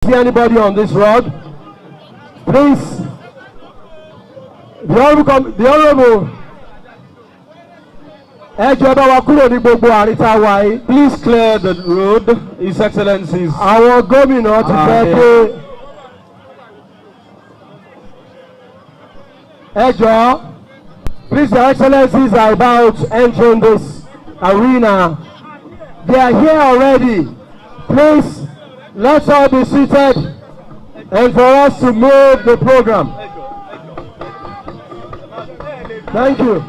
See anybody on this road? Please, the honorable. Please clear the road, His Excellencies. Our gómìnà ti fẹ́ dé. Please, Your Excellencies are about entering this arena. They are here already. Please, let's all be seated and for us to move the program. Thank you.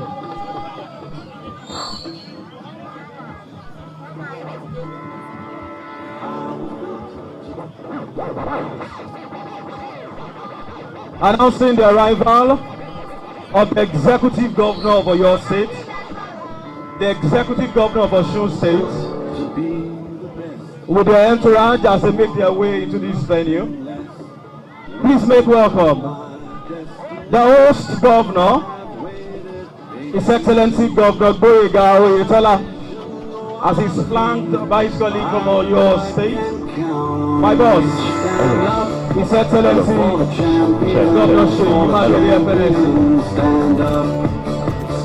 Announcing the arrival of the Executive Governor of Oyo State, the Executive Governor of Osun State, with their entourage as they make their way into this venue. Please make welcome the host governor, His Excellency Governor Adegboyega Oyetola, as he's flanked by his colleague from Oyo State. My boss, His Excellency Governor Seyi. Stand up,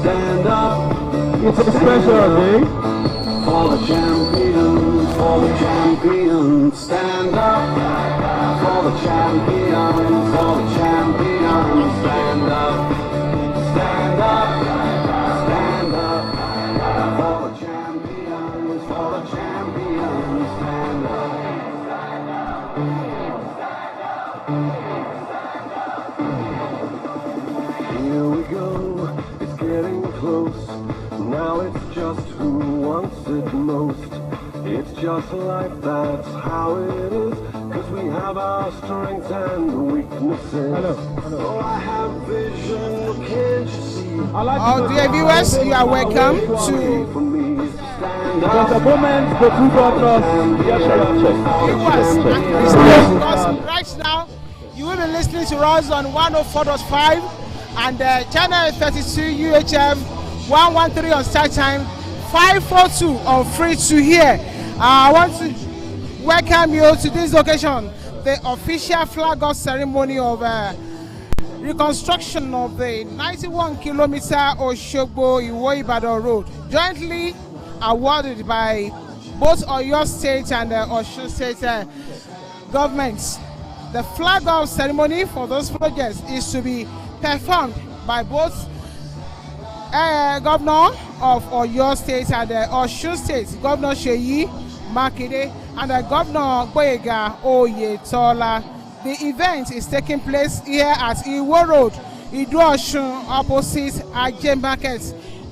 stand up. It's a special day. For the champions, for the champions. Stand up. For the champions, for the champions. Stand up, stand up, stand up. For the champions, for the champions. Stand up. Here we go, it's getting close. Now it's just who wants it most. It's just life, that's how it is. Cause we have our strengths and weaknesses. Hello. Oh, I have vision, can't you see? Dear viewers, you are welcome to Just a moment, the two governors. viewers because right now you will be listening to us on 104.5 and channel 32 UHF 113 on start time, 542 on free to hear. I want to welcome you to this occasion, the official flag off ceremony of reconstruction of the 91-kilometer Osogbo Ibadan road, jointly awarded by both Oyo State and Osun State governments. The flag off ceremony for those projects is to be performed by both Governor of Oyo State and Osun State, Governor Seyi, Makinde, and Governor Adegboyega Oyetola. The event is taking place here at Iwo Road, Osun, opposite Aje Market.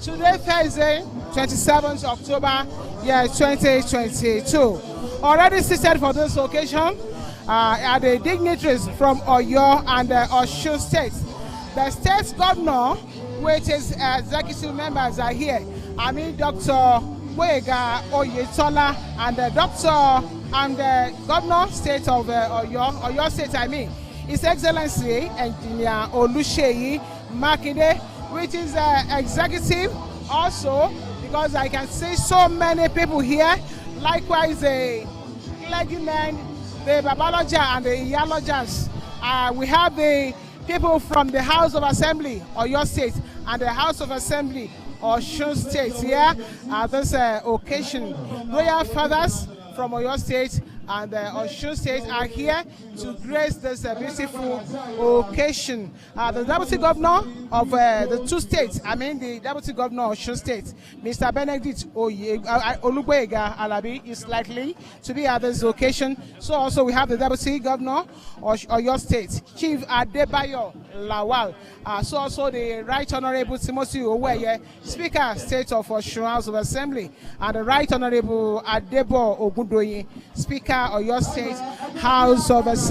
Today, Thursday, 27th October, year 2022. Already seated for this occasion are the dignitaries from Oyo and Osun State. The state governor, which is executive members, are here. I mean, Dr. Adegboyega Oyetola and the governor state of Oyo State, His Excellency Engineer Seyi Makinde, which is executive also, because I can see so many people here. Likewise, the clergymen, the Babaloja and the Iyalojas. We have the people from the House of Assembly, Oyo State, and the House of Assembly, Osun State here at this occasion. Royal fathers from Oyo State and Osun State are here to grace this beautiful occasion. The Deputy Governor of the two states, the Deputy Governor of Osun State, Mr. Benedict Olugboyega Alabi, is likely to be at this occasion. So also we have the Deputy Governor of Oyo State, Chief Adebayo Lawal. So also the Right Honorable Timothy Oweye, Speaker State of Osun House of Assembly, and the Right Honorable Adebo Ogundoyin, Speaker Oyo State House of Assembly.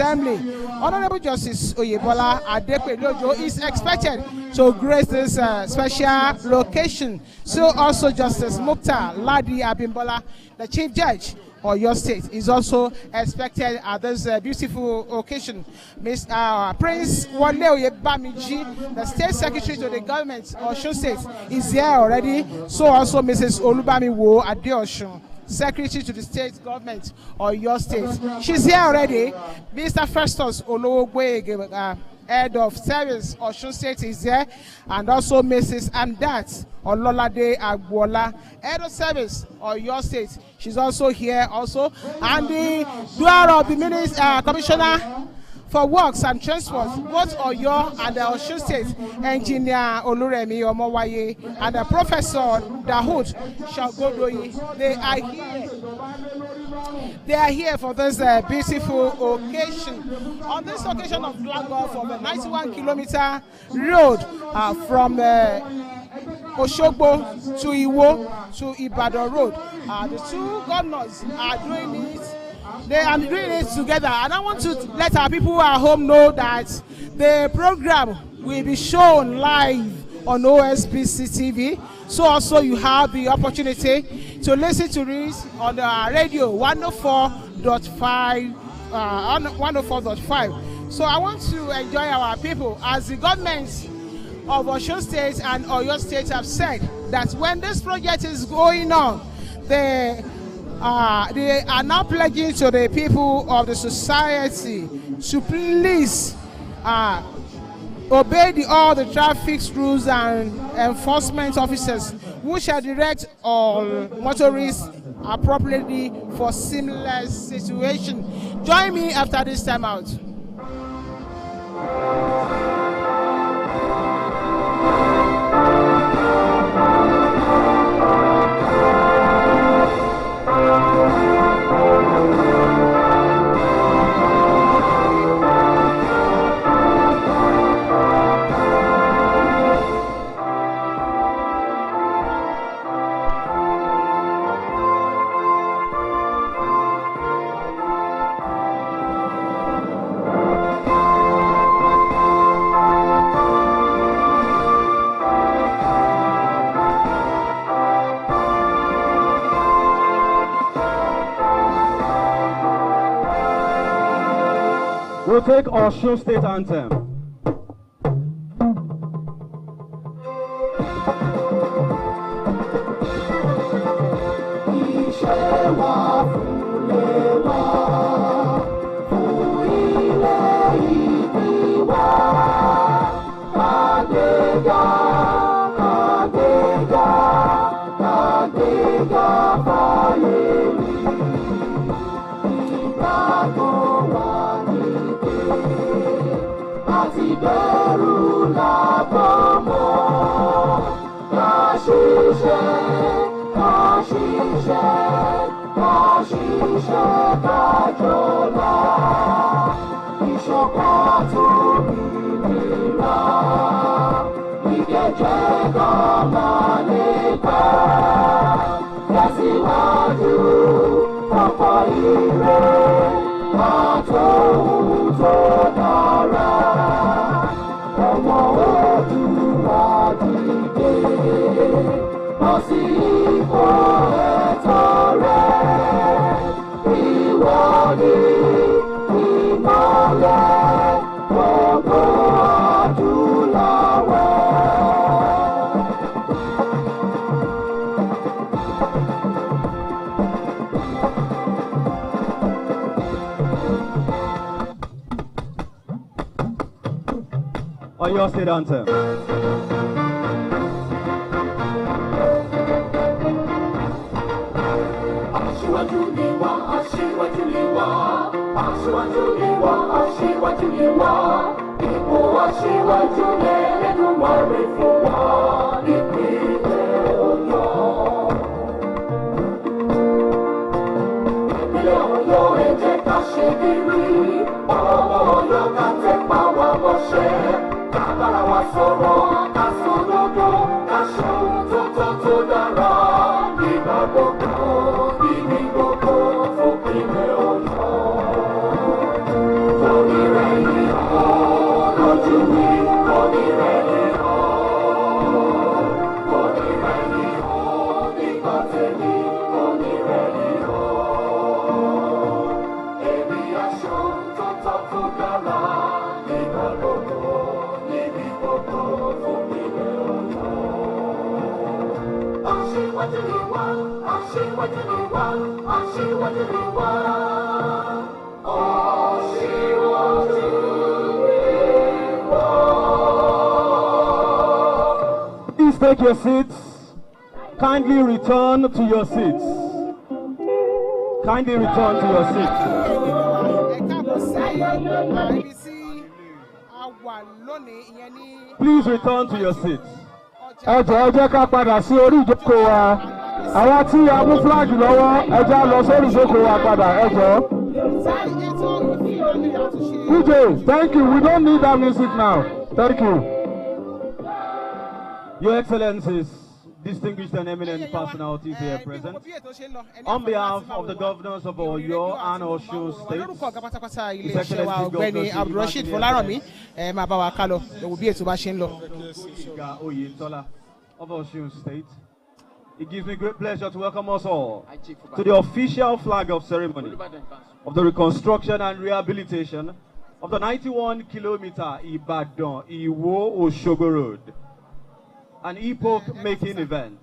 Honorable Justice Oyebola Adegboyega is expected to grace this special location. So also Justice Mukhtar Ladi Abimbola, the Chief Judge Oyo State, is also expected at this beautiful occasion. Prince Wale Oyebamiji, the State Secretary to the Government of Osun State, is here already. So also Mrs. Olubamiwo Adeosun, Secretary to the State Government or your state. She's here already. Mr. Festus Olowogboyega, Head of Service Osun State is here, and also Mrs. Amdat Ololade Agbola, Head of Service of your state. She's also here also, and the dual of the Commissioner for Works and Transport, both Oyo and the Osun State, Engineer Oluremi Omowaye and the Professor Dahoud Shagodoyi. They are here for this beautiful occasion. On this occasion of flag off of a 91-kilometer road from Osogbo to Iwo to Ibadan road. The two governors are doing it. They are doing it together, and I want to let our people at home know that the program will be shown live on OSBC TV. So also you have the opportunity to listen to this on the radio 104.5. 104.5. So I want to enjoy our people as the governments of Osun State and Oyo State have said that when this project is going on, they are now pledging to the people of the society to please obey all the traffic rules and enforcement officers who shall direct all motorists appropriately for seamless situation. Join me after this time out. We'll take Osun State Anthem. Oyo State Anthem. Aṣíwájú ni wá, aṣíwájú ni wá, aṣíwájú ni wá, aṣíwájú ni wá. Ipò aṣíwájú l'Ẹlẹ́dùmarè fún wa nípínlẹ̀ Ọ̀yọ́. Ìpínlẹ̀ Ọ̀yọ́ ẹ jẹ́ ká ṣe kiri, ọmọ Ọ̀yọ́ ká tẹpá wa mọ́ṣẹ́. Ká bára wa sọ̀rọ̀, ká sòdodo, ká ṣe ohun tó tọ́ tó dára. Nígbà gbogbo, níbi gbogbo, fún ìpínlẹ̀ Ọ̀yọ́. Onírẹ̀yìn ọ̀ lójú mi, onírẹ̀yìn ọ̀. Onírẹ̀yìn ọ̀ nígbà tèmi, onírẹ̀yìn ọ̀. Èmi aṣọ. Please take your seats. Kindly return to your seats. Kindly return to your seats. Please return to your seats. ẹ jẹ́ ká padà sí orí ìjókòó wa. Àwọn tí a mú flag lọ́wọ́ ẹ jẹ́ lọ sórí ìjókòó wa padà ẹ jọ̀ọ́. DJ, thank you. We don't need that music now. Thank you. Your Excellencies, distinguished and eminent personalities here present, on behalf of the governors of Oyo and Osun states, His Excellency Governor Oyetola of Osun State, it gives me great pleasure to welcome us all to the official flag off ceremony of the reconstruction and rehabilitation of the 91-kilometer Ibadan Osogbo Road. An epoch-making event,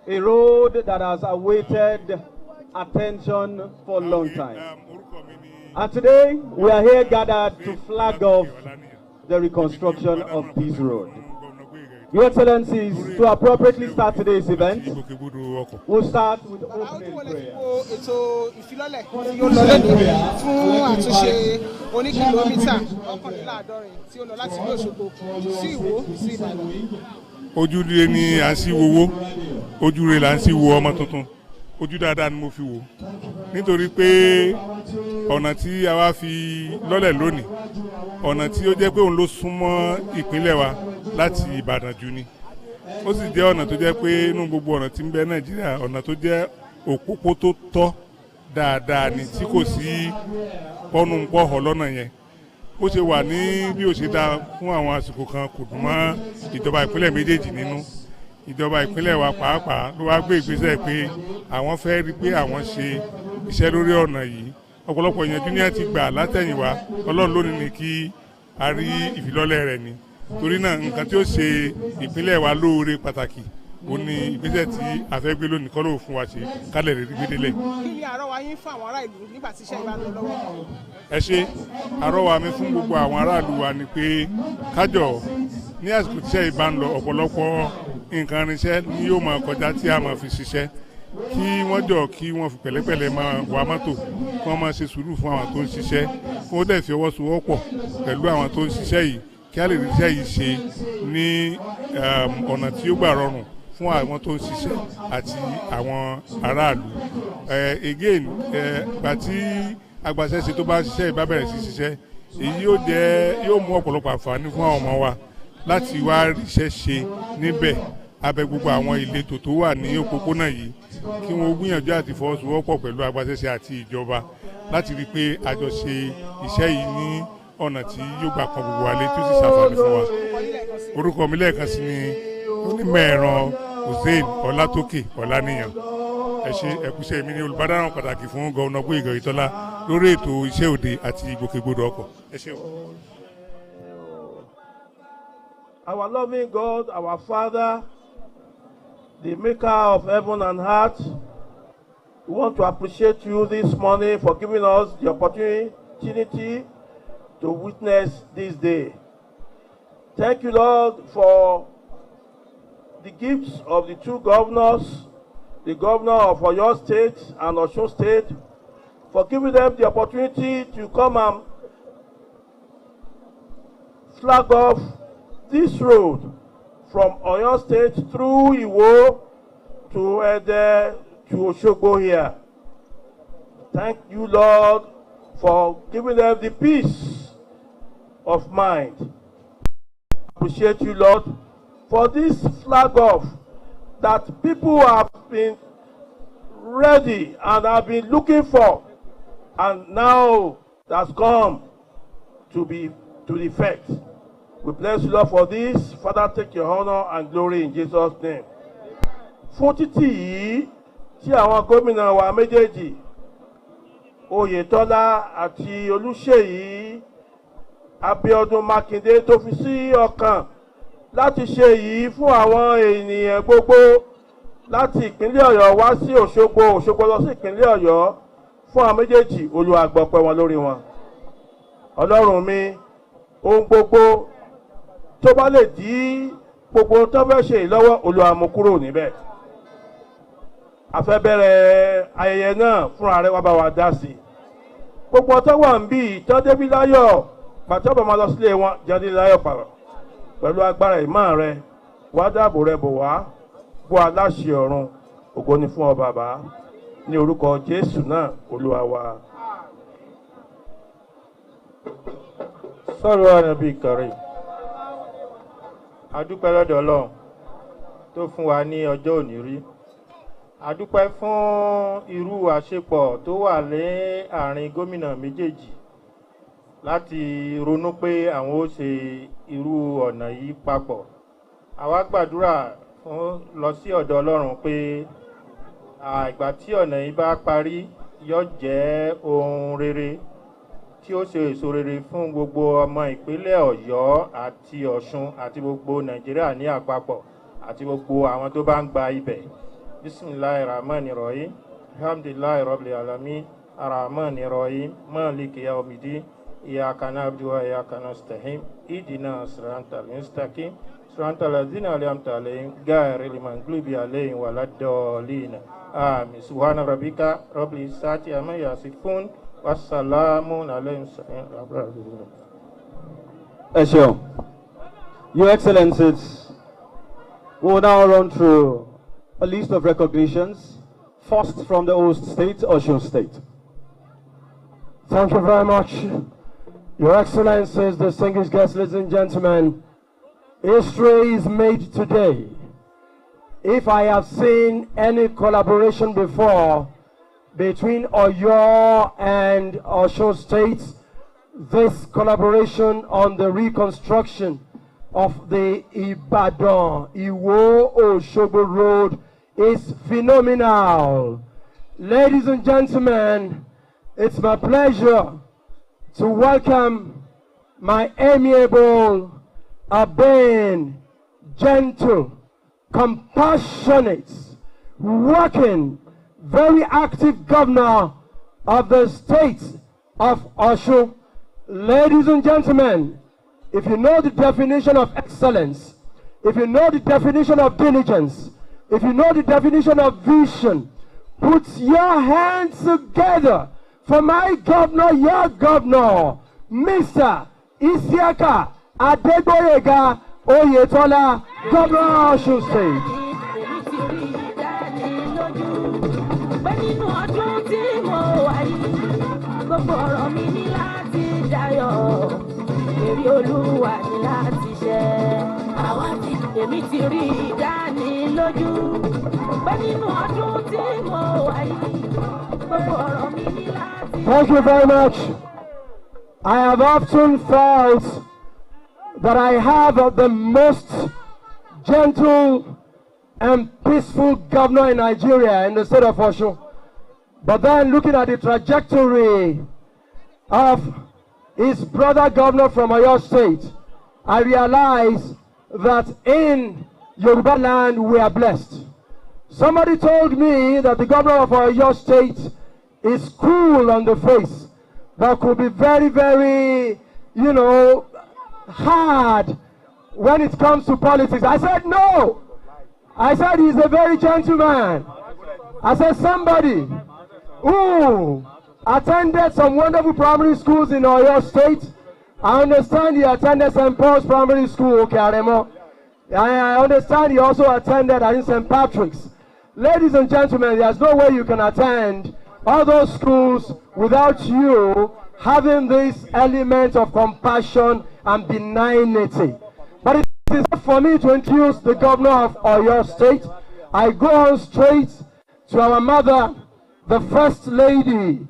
a road that has awaited attention for a long time. And today, we are here gathered to flag off the reconstruction of this road. Your Excellencies, to appropriately start today's event, we'll start with opening prayer. Ojúre ni à ń sí wowó, ojúre là ń sí wo ọmọ tuntun, ojú dáadáa ni mo fi wò. Nítorí pé ọ̀nà tí a wá fi lọ́lẹ̀ lónìí, ọ̀nà tí ó jẹ́ pé òun ló súnmọ́ ìpínlẹ̀ wa láti Ìbàdàn jù ni. Ó sì jẹ́ ọ̀nà tó jẹ́ pé inú gbogbo ọ̀nà tí ń bẹ Nàìjíríà, ọ̀nà tó jẹ́ òpópó tó tọ́ dáadáa ni tí kò sí pọ́nú pọ́họ̀ lọ́nà yẹn. Ó ṣe wà ní bí ó ṣe dá fún àwọn àsìkò kan kò dùn mọ́ ìjọba ìpínlẹ̀ méjèèjì nínú. Ìjọba ìpínlẹ̀ wa pàápàá ló wá gbé ìgbésẹ̀ pé àwọn fẹ́ rí pé àwọn ṣe iṣẹ́ lórí ọ̀nà yìí. Ọ̀pọ̀lọpọ̀ ìyẹn júníà ti gbà látẹ̀yìnwá, Ọlọ́run lónìí ni kí a rí ìfilọ́lẹ̀ rẹ̀ ni. Torí náà nǹkan tí ó ṣe ìpínlẹ̀ wa lóore pàtàkì ó ní ìgbésẹ̀ tí a fẹ́ gbé lónìí kọ́ ló fún wa ṣe kálẹ̀ rẹ̀ gbé délẹ̀. Kí ni àrọ́wà yín fún àwọn ará ìlú nígbà tí iṣẹ́ ìbá ń lọ lọ́wọ́? Ẹ ṣe àrọ́wà mi fún gbogbo àwọn aráàlú wa ni pé kájọ ní àsìkò tí iṣẹ́ ìbá ń lọ ọ̀pọ̀lọpọ̀ nǹkan irinṣẹ́ ni yóò máa kọjá tí a máa fi ṣiṣẹ́ kí wọ́n jọ kí wọ́n fi pẹ̀lẹ́pẹ̀lẹ́ máa wa mọ́tò kí wọ́n máa ṣe sùúrù fún àwọn tó ń ṣiṣẹ́ kí wọ́n dẹ̀ fi ọwọ́ sowọ́pọ̀ pẹ̀lú àwọn tó ń ṣiṣẹ́ yìí kí a lè rí iṣẹ́ yìí ṣe ní ọ̀nà tí ó gbà rọrùn fún àwọn tó ń ṣiṣẹ́ àti àwọn aráàlú. Again, gbà tí agbaṣẹ́ṣe tó bá ṣiṣẹ́ ìbá bẹ̀rẹ̀ sí ṣiṣẹ́ èyí yóò mú ọ̀pọ̀lọpọ̀ àǹfààní fún àwọn ọmọ wa láti wá ríṣẹ́ ṣe níbẹ̀ abẹ gbogbo àwọn ìletò tó wà ní òpópónà yìí kí wọ́n gbìyànjú àti fọwọ́sowọ́pọ̀ pẹ̀lú agbaṣẹ́ṣe àti ìjọba láti rí i pé a jọ ṣe iṣẹ́ yìí ní ọ̀nà tí yóò gbà kan gbogbo wa létí ó sì ṣàǹfààní fún wa. Orúkọ mi lẹ́ẹ̀kan sí ni onímọ̀ ẹ̀rọ Hussein Ọlátókè Ọláníyàn. Ẹ ṣé ẹkúṣẹ́ mi ní olùbádáran pàtàkì fún Gọ́vnà Oyetola lórí ètò iṣẹ́ òde àti ìgbòkègbodò ọkọ̀. Ẹ ṣé o. Our loving God, our Father, the maker of heaven and earth, we want to appreciate you this morning for giving us the opportunity to witness this day. Thank you, Lord, for the gifts of the two governors, the governor of Oyo State and Osun State, for giving them the opportunity to come and flag off this road from Oyo State through Iwo to Ede to Osogbo here. Thank you, Lord, for giving them the peace of mind. Appreciate you, Lord, for this flag off that people have been ready and have been looking for, and now that's come to the effect. We bless you, Lord, for this. Father, take your honor and glory in Jesus' name. Fún títì yìí tí àwọn gómìnà wa méjèèjì Oyetola àti Olúṣèyí Abíọ́dún Makinde tó fi sí ọkàn láti ṣe yìí fún àwọn ènìyàn gbogbo láti ìpínlẹ̀ Ọ̀yọ́ wá sí Òṣogbo, Òṣogbo lọ sí ìpínlẹ̀ Ọ̀yọ́ fún àwọn méjèèjì. Olúwa gbọpẹ́ wọn lórí wọn. Ọlọ́run mi, ohun gbogbo tó bá lè dí gbogbo tó fẹ́ ṣe ìlọ́wọ́, Olúwa mú kúrò níbẹ̀. A fẹ́ bẹ̀rẹ̀ ayẹyẹ náà fúnra rẹ̀ wá bá wa dá sí. Gbogbo ọtọ́ wà ń bí ìtọ́ débí láyọ̀, pàtó bá máa lọ sílé wọn jáde láyọ̀ pàrọ̀. Pẹ̀lú agbára ìmọ̀ rẹ̀, wá dáàbò rẹ̀ bò wá, bó aláṣẹ ọ̀run, ògo ni fún ọ bàbá, ní orúkọ Jésù náà Olúwa wa. Sọ̀rọ̀ ànábì kàrí. A dúpẹ́ lọ́dọ̀ Ọlọ́run tó fún wa ní ọjọ́ òní rí. A dúpẹ́ fún irú àṣepọ̀ tó wà ní àárín gómìnà méjèèjì láti ronú pé àwọn ó ṣe irú ọ̀nà yìí papọ̀. Àwa gbàdúrà fún lọ sí ọ̀dọ̀ Ọlọ́run pé ìgbà tí ọ̀nà yìí bá parí yóò jẹ́ ohun rere tí ó ṣe èso rere fún gbogbo ọmọ ìpínlẹ̀ Ọ̀yọ́ àti Ọ̀ṣun àti gbogbo Nàìjíríà ní àpapọ̀ àti gbogbo àwọn tó bá ń gba ibẹ̀. Bismillahirrahmanirrahim. Alhamdulillahi rabbil alamin. Arrahmanirrahim. Maliki yawmiddin. Iyyaka na'budu wa iyyaka nasta'in. Ihdina siratal mustaqim. Siratal ladzina an'amta alaihim ghairil maghdubi alaihim waladdallin. Amin. Subhana rabbika rabbil izzati amma yasifun. Wassalamu alaykum. Your Excellencies, we will now run through a list of recognitions, first from the host state, Osun State. Thank you very much. Your Excellencies, distinguished guests, ladies and gentlemen, history is made today. If I have seen any collaboration before between Oyo and Osun State, this collaboration on the reconstruction of the Ibadan Osogbo Road is phenomenal. Ladies and gentlemen, it's my pleasure to welcome my amiable, urbane, gentle, compassionate, working, very active governor of the state of Osun. Ladies and gentlemen, if you know the definition of excellence, if you know the definition of diligence, if you know the definition of vision, put your hands together for my governor, your governor, Mr. Isiaka Adegboyega Oyetola, Governor of Osun State. Gbogbo ọ̀rọ̀ mi ní láti dayọ̀, èrè Olúwa ní láti ṣẹ. Èmi ti rí ìdánilójú pé nínú ọdún tí mo wà yìí, gbogbo ọ̀rọ̀ mi ní láti. Thank you very much. I have often felt that I have the most gentle and peaceful governor in Nigeria, in the state of Osun. But then looking at the trajectory of his brother governor from Oyo State, I realized that in Yoruba land we are blessed. Somebody told me that the governor of Oyo State is cool on the face, but could be very, very, hard when it comes to politics. I said no. I said he's a very gentleman. I said somebody who attended some wonderful primary schools in Oyo State. I understand he attended St. Paul's Primary School, Okearemo. I understand he also attended St. Patrick's. Ladies and gentlemen, there's no way you can attend all those schools without you having this element of compassion and benignity. But it is not for me to introduce the governor of Oyo State. I go on straight to our mother, the First Lady,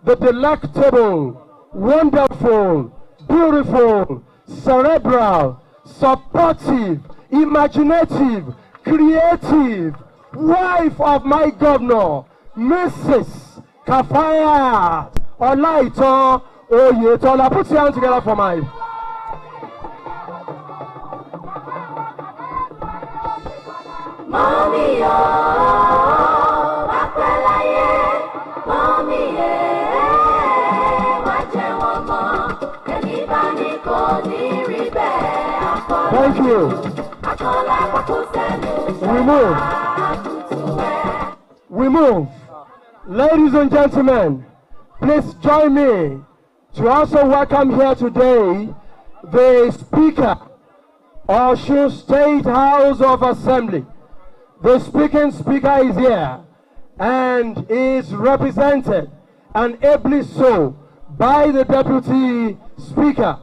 the delectable, wonderful, beautiful, cerebral, supportive, imaginative, creative wife of my governor, Mrs. Kafaya Olaitan Oyetola. Put your hands together for my. Mọ́mí o, wá pẹ́ láyé. Mọ́mí wá jẹ́ wọn mọ́. Ẹni bá ní kò ní rí bẹ́ẹ̀. Thank you. Akọ́lá pàkó sẹ́nu. We move. We move. Ladies and gentlemen, please join me to also welcome here today the Speaker of Osun State House of Assembly. The speaking speaker is here and is represented, and ably so, by the Deputy Speaker.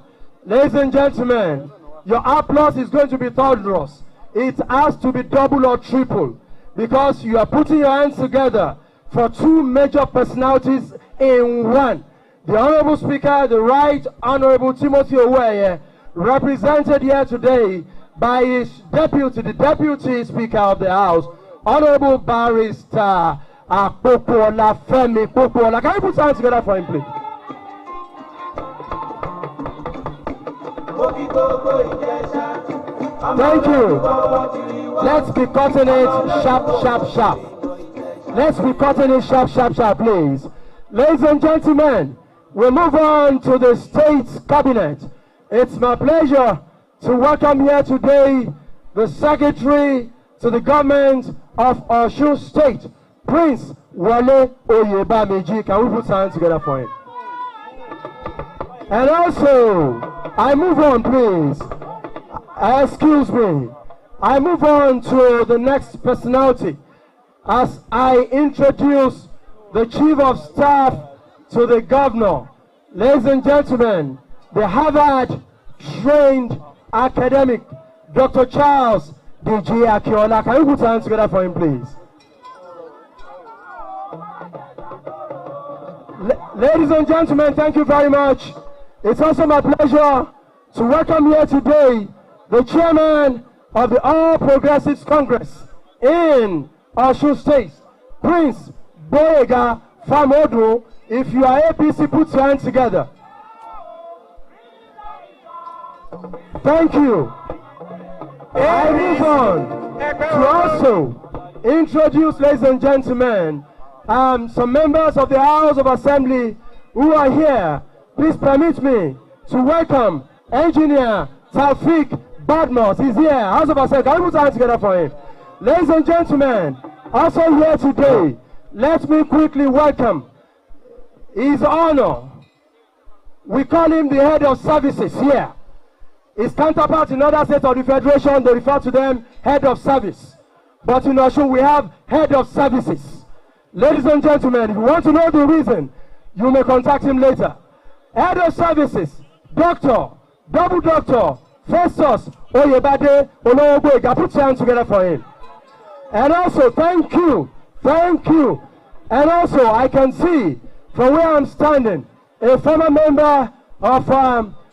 Ladies and gentlemen, your applause is going to be thunderous. It has to be double or triple, because you are putting your hands together for two major personalities in one. The Honorable Speaker, the Right Honorable Timothy Oweye, represented here today by his deputy, the Deputy Speaker of the House, Honorable Barrister Popola Femi Popola. Can you put your hands together for him, please? Thank you. Let's be cutting it sharp, sharp, sharp. Let's be cutting it sharp, sharp, sharp, please. Ladies and gentlemen, we move on to the State Cabinet. It's my pleasure to welcome here today the Secretary to the Government of Osun State, Prince Wale Oyebamiji. Can we put hands together for him? And also, I move on, please. Excuse me. I move on to the next personality as I introduce the Chief of Staff to the Governor. Ladies and gentlemen, the Harvard-trained academic, Dr. Charles D.J. Akiola. Can you put hands together for him, please? Ladies and gentlemen, thank you very much. It's also my pleasure to welcome here today the Chairman of the All Progressives Congress in Osun State, Prince Boyega Famodu. If you are APC, put your hands together. Thank you. I move on to also introduce, ladies and gentlemen, some members of the House of Assembly who are here. Please permit me to welcome Engineer Taufik Badmos. He's here. House of Assembly. Can we put our hands together for him? Ladies and gentlemen, also here today, let me quickly welcome His Honor. We call him the Head of Services here. His counterpart in other states of the Federation, they refer to them Head of Service. But in Osun, we have Head of Services. Ladies and gentlemen, if you want to know the reason, you may contact him later. Head of Services, Dr. Double Doctor Festus Oyebade Olowogboyega. Put your hands together for him. And also, thank you. And also, I can see from where I'm standing, a former member of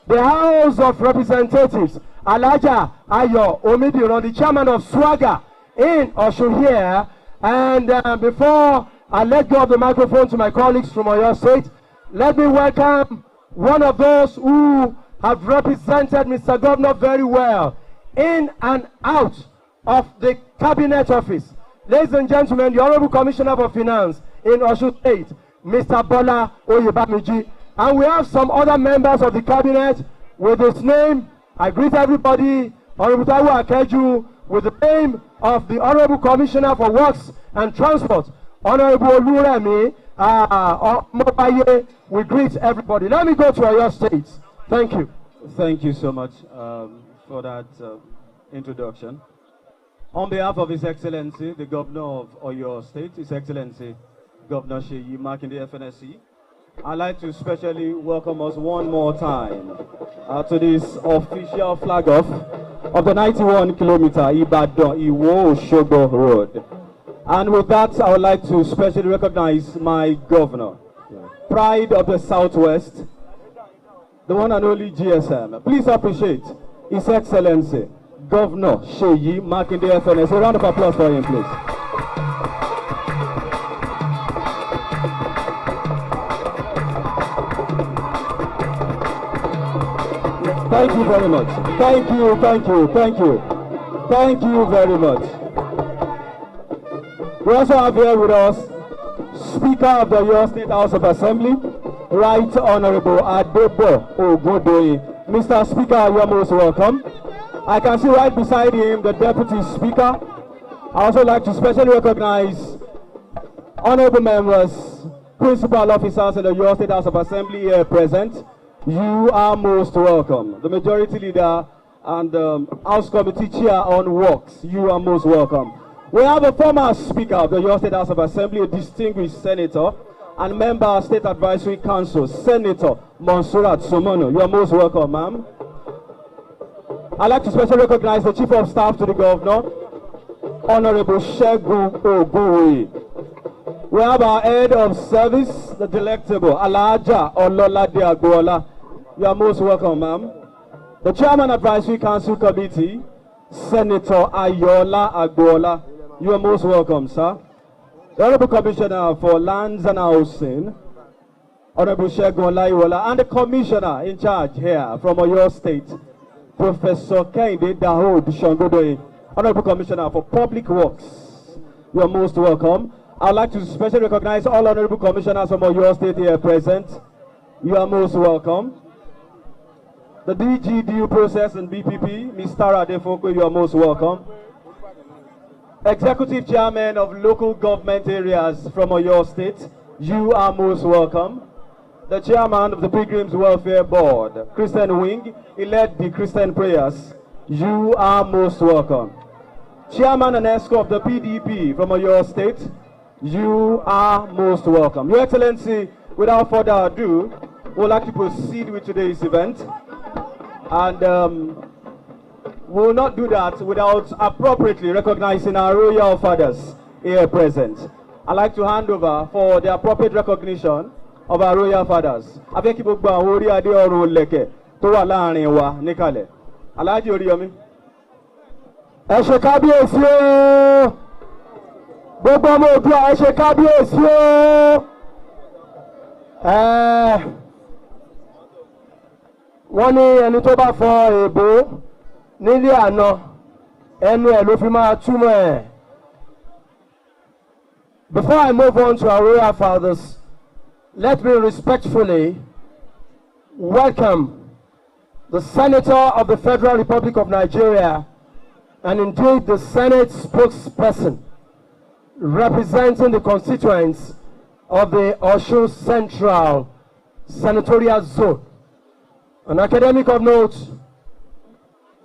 the House of Representatives, Alaja Ayo Omidiran, the chairman of Swagger in Osun here. And before I let go of the microphone to my colleagues from Oyo State, let me welcome one of those who have represented Mr. Governor very well in and out of the Cabinet Office. Ladies and gentlemen, the Honorable Commissioner for Finance in Osun State, Mr. Bola Oyebamiji. And we have some other members of the Cabinet with his name. I greet everybody. Honorable Taiwo Akeju, with the name of the Honorable Commissioner for Works and Transport, Honorable Oluremi Mobaye. We greet everybody. Let me go to Oyo State. Thank you. Thank you so much for that introduction. On behalf of His Excellency, the Governor of Oyo State, His Excellency, Governor Seyi Makinde FNSC, I'd like to specially welcome us one more time to this official flag off of the 91-kilometer Ibadan Osogbo Road. And with that, I would like to specially recognize my governor, pride of the Southwest, the one and only GSM. Please appreciate His Excellency, Governor Seyi Makinde FNSC. A round of applause for him, please. Thank you very much. Thank you very much. We also have here with us Speaker of the Oyo State House of Assembly, Right Honorable Adegboyega. Mr. Speaker, you are most welcome. I can see right beside him the Deputy Speaker. I also like to specially recognize honorable members, principal officers in the Oyo State House of Assembly here present. You are most welcome. The Majority Leader and House Committee Chair on Works, you are most welcome. We have a former Speaker of the Oyo State House of Assembly, a distinguished Senator, and member of State Advisory Council, Senator Monsurat Somono. You are most welcome, ma'am. I'd like to specially recognize the Chief of Staff to the Governor, Honorable Segun Ogunwoye. We have our Head of Service, the Delectable Alaja Ololade Agbola. You are most welcome, ma'am. The Chairman Advisory Council Committee, Senator Ayola Agbola. You are most welcome, sir. The Honorable Commissioner for Lands and Housing, Honorable Segun Olaiwola, and the Commissioner in charge here from Oyo State, Professor Makinde Shangodoye, Honorable Commissioner for Public Works. You are most welcome. I'd like to specially recognize all Honorable Commissioners from Oyo State here present. You are most welcome. The DG due process and BPP, Ms. Tara Defoko, you are most welcome. Executive Chairman of local government areas from Oyo State, you are most welcome. The Chairman of the Pilgrims Welfare Board, Christian Wing, he led the Christian prayers. You are most welcome. Chairman and ESCO of the PDP from Oyo State, you are most welcome. Your Excellency, without further ado, we'd like to proceed with today's event. And we will not do that without appropriately recognizing our royal fathers here present. I'd like to hand over for the appropriate recognition of our royal fathers. Abeki gbogbo àwọn orí adé ọ̀run lẹ̀kẹ̀ tó wà láàrin wa níkàlẹ̀. Alhaji Oríyọmí. Ẹ ṣé kábíyèsí o. Gbogbo ọmọ Oòduà ẹ ṣé kábíyèsí o. Wọ́n ní ẹni tó bá fọ èèbó nílé àná ẹnu ẹ̀ ló fi máa túmọ̀ ẹ̀. Before I move on to our royal fathers, let me respectfully welcome the Senator of the Federal Republic of Nigeria and indeed the Senate spokesperson representing the constituents of the Osun Central Senatorial Zone. An academic of note,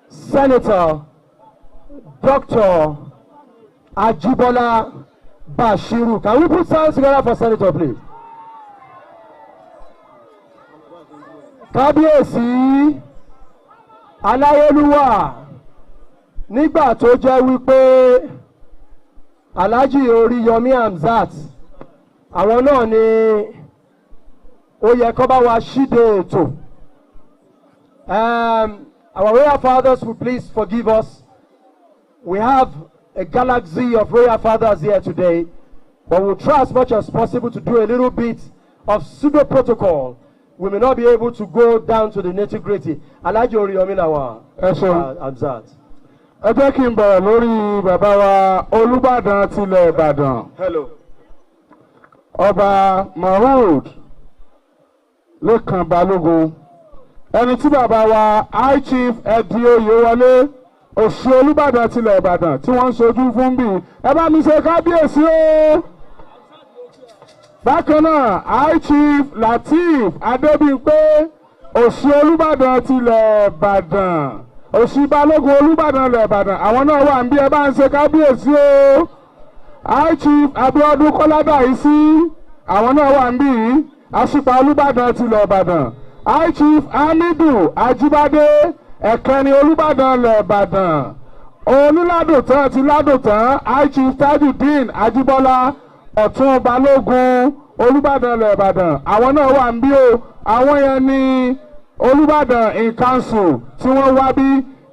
Senator Dr. Ajibola Bashiru. Can we put sounds together for Senator, please? Kábíyèsí Aláyélúwà, nígbà tó jẹ́ wípé Alhaji Oríyọmí Hamzat àwọn náà ni ó yẹ kó bá wa ṣíde ètò. Our royal fathers will please forgive us. We have a galaxy of royal fathers here today, but we'll try as much as possible to do a little bit of pseudo protocol. We may not be able to go down to the nitty-gritty. Alhaji Oríyọmí làwọn Hamzat. Ẹ jẹ́ kí n bẹ̀rẹ̀ lórí bàbá wa Olúbàdàn tilẹ̀ Ìbàdàn. Hello. Ọba Mahood Lékan Balógun. Ẹni tí bàbá wa High Chief Ẹ̀dí Oyèwọlé Òṣì Olúbàdàn tilẹ̀ Ìbàdàn tí wọ́n ń ṣojú fún bí. Ẹ bá mi ṣe kábíyèsí o. Bákan náà, High Chief Lateef Adébímpé Òṣì Olúbàdàn tilẹ̀ Ìbàdàn. Òṣì Balógun Olúbàdàn ilẹ̀ Ìbàdàn. Àwọn náà wà ń bí ẹ bá ń ṣe kábíyèsí o. High Chief Abíọ́dún Kọ́ládàísí. Àwọn náà wà ń bí Aṣípa Olúbàdàn tilẹ̀ Ìbàdàn. High Chief Hamidu Ajibade Ẹ̀kẹrin Olúbàdàn ilẹ̀ Ìbàdàn. Olúládùtàn ti ládùtàn High Chief Tajudeen Ajíbọ́lá Ọ̀tún Balógun Olúbàdàn ilẹ̀ Ìbàdàn. Àwọn náà wà ń bí o. Àwọn yẹn ni Olúbàdàn in council tí wọ́n wá bí.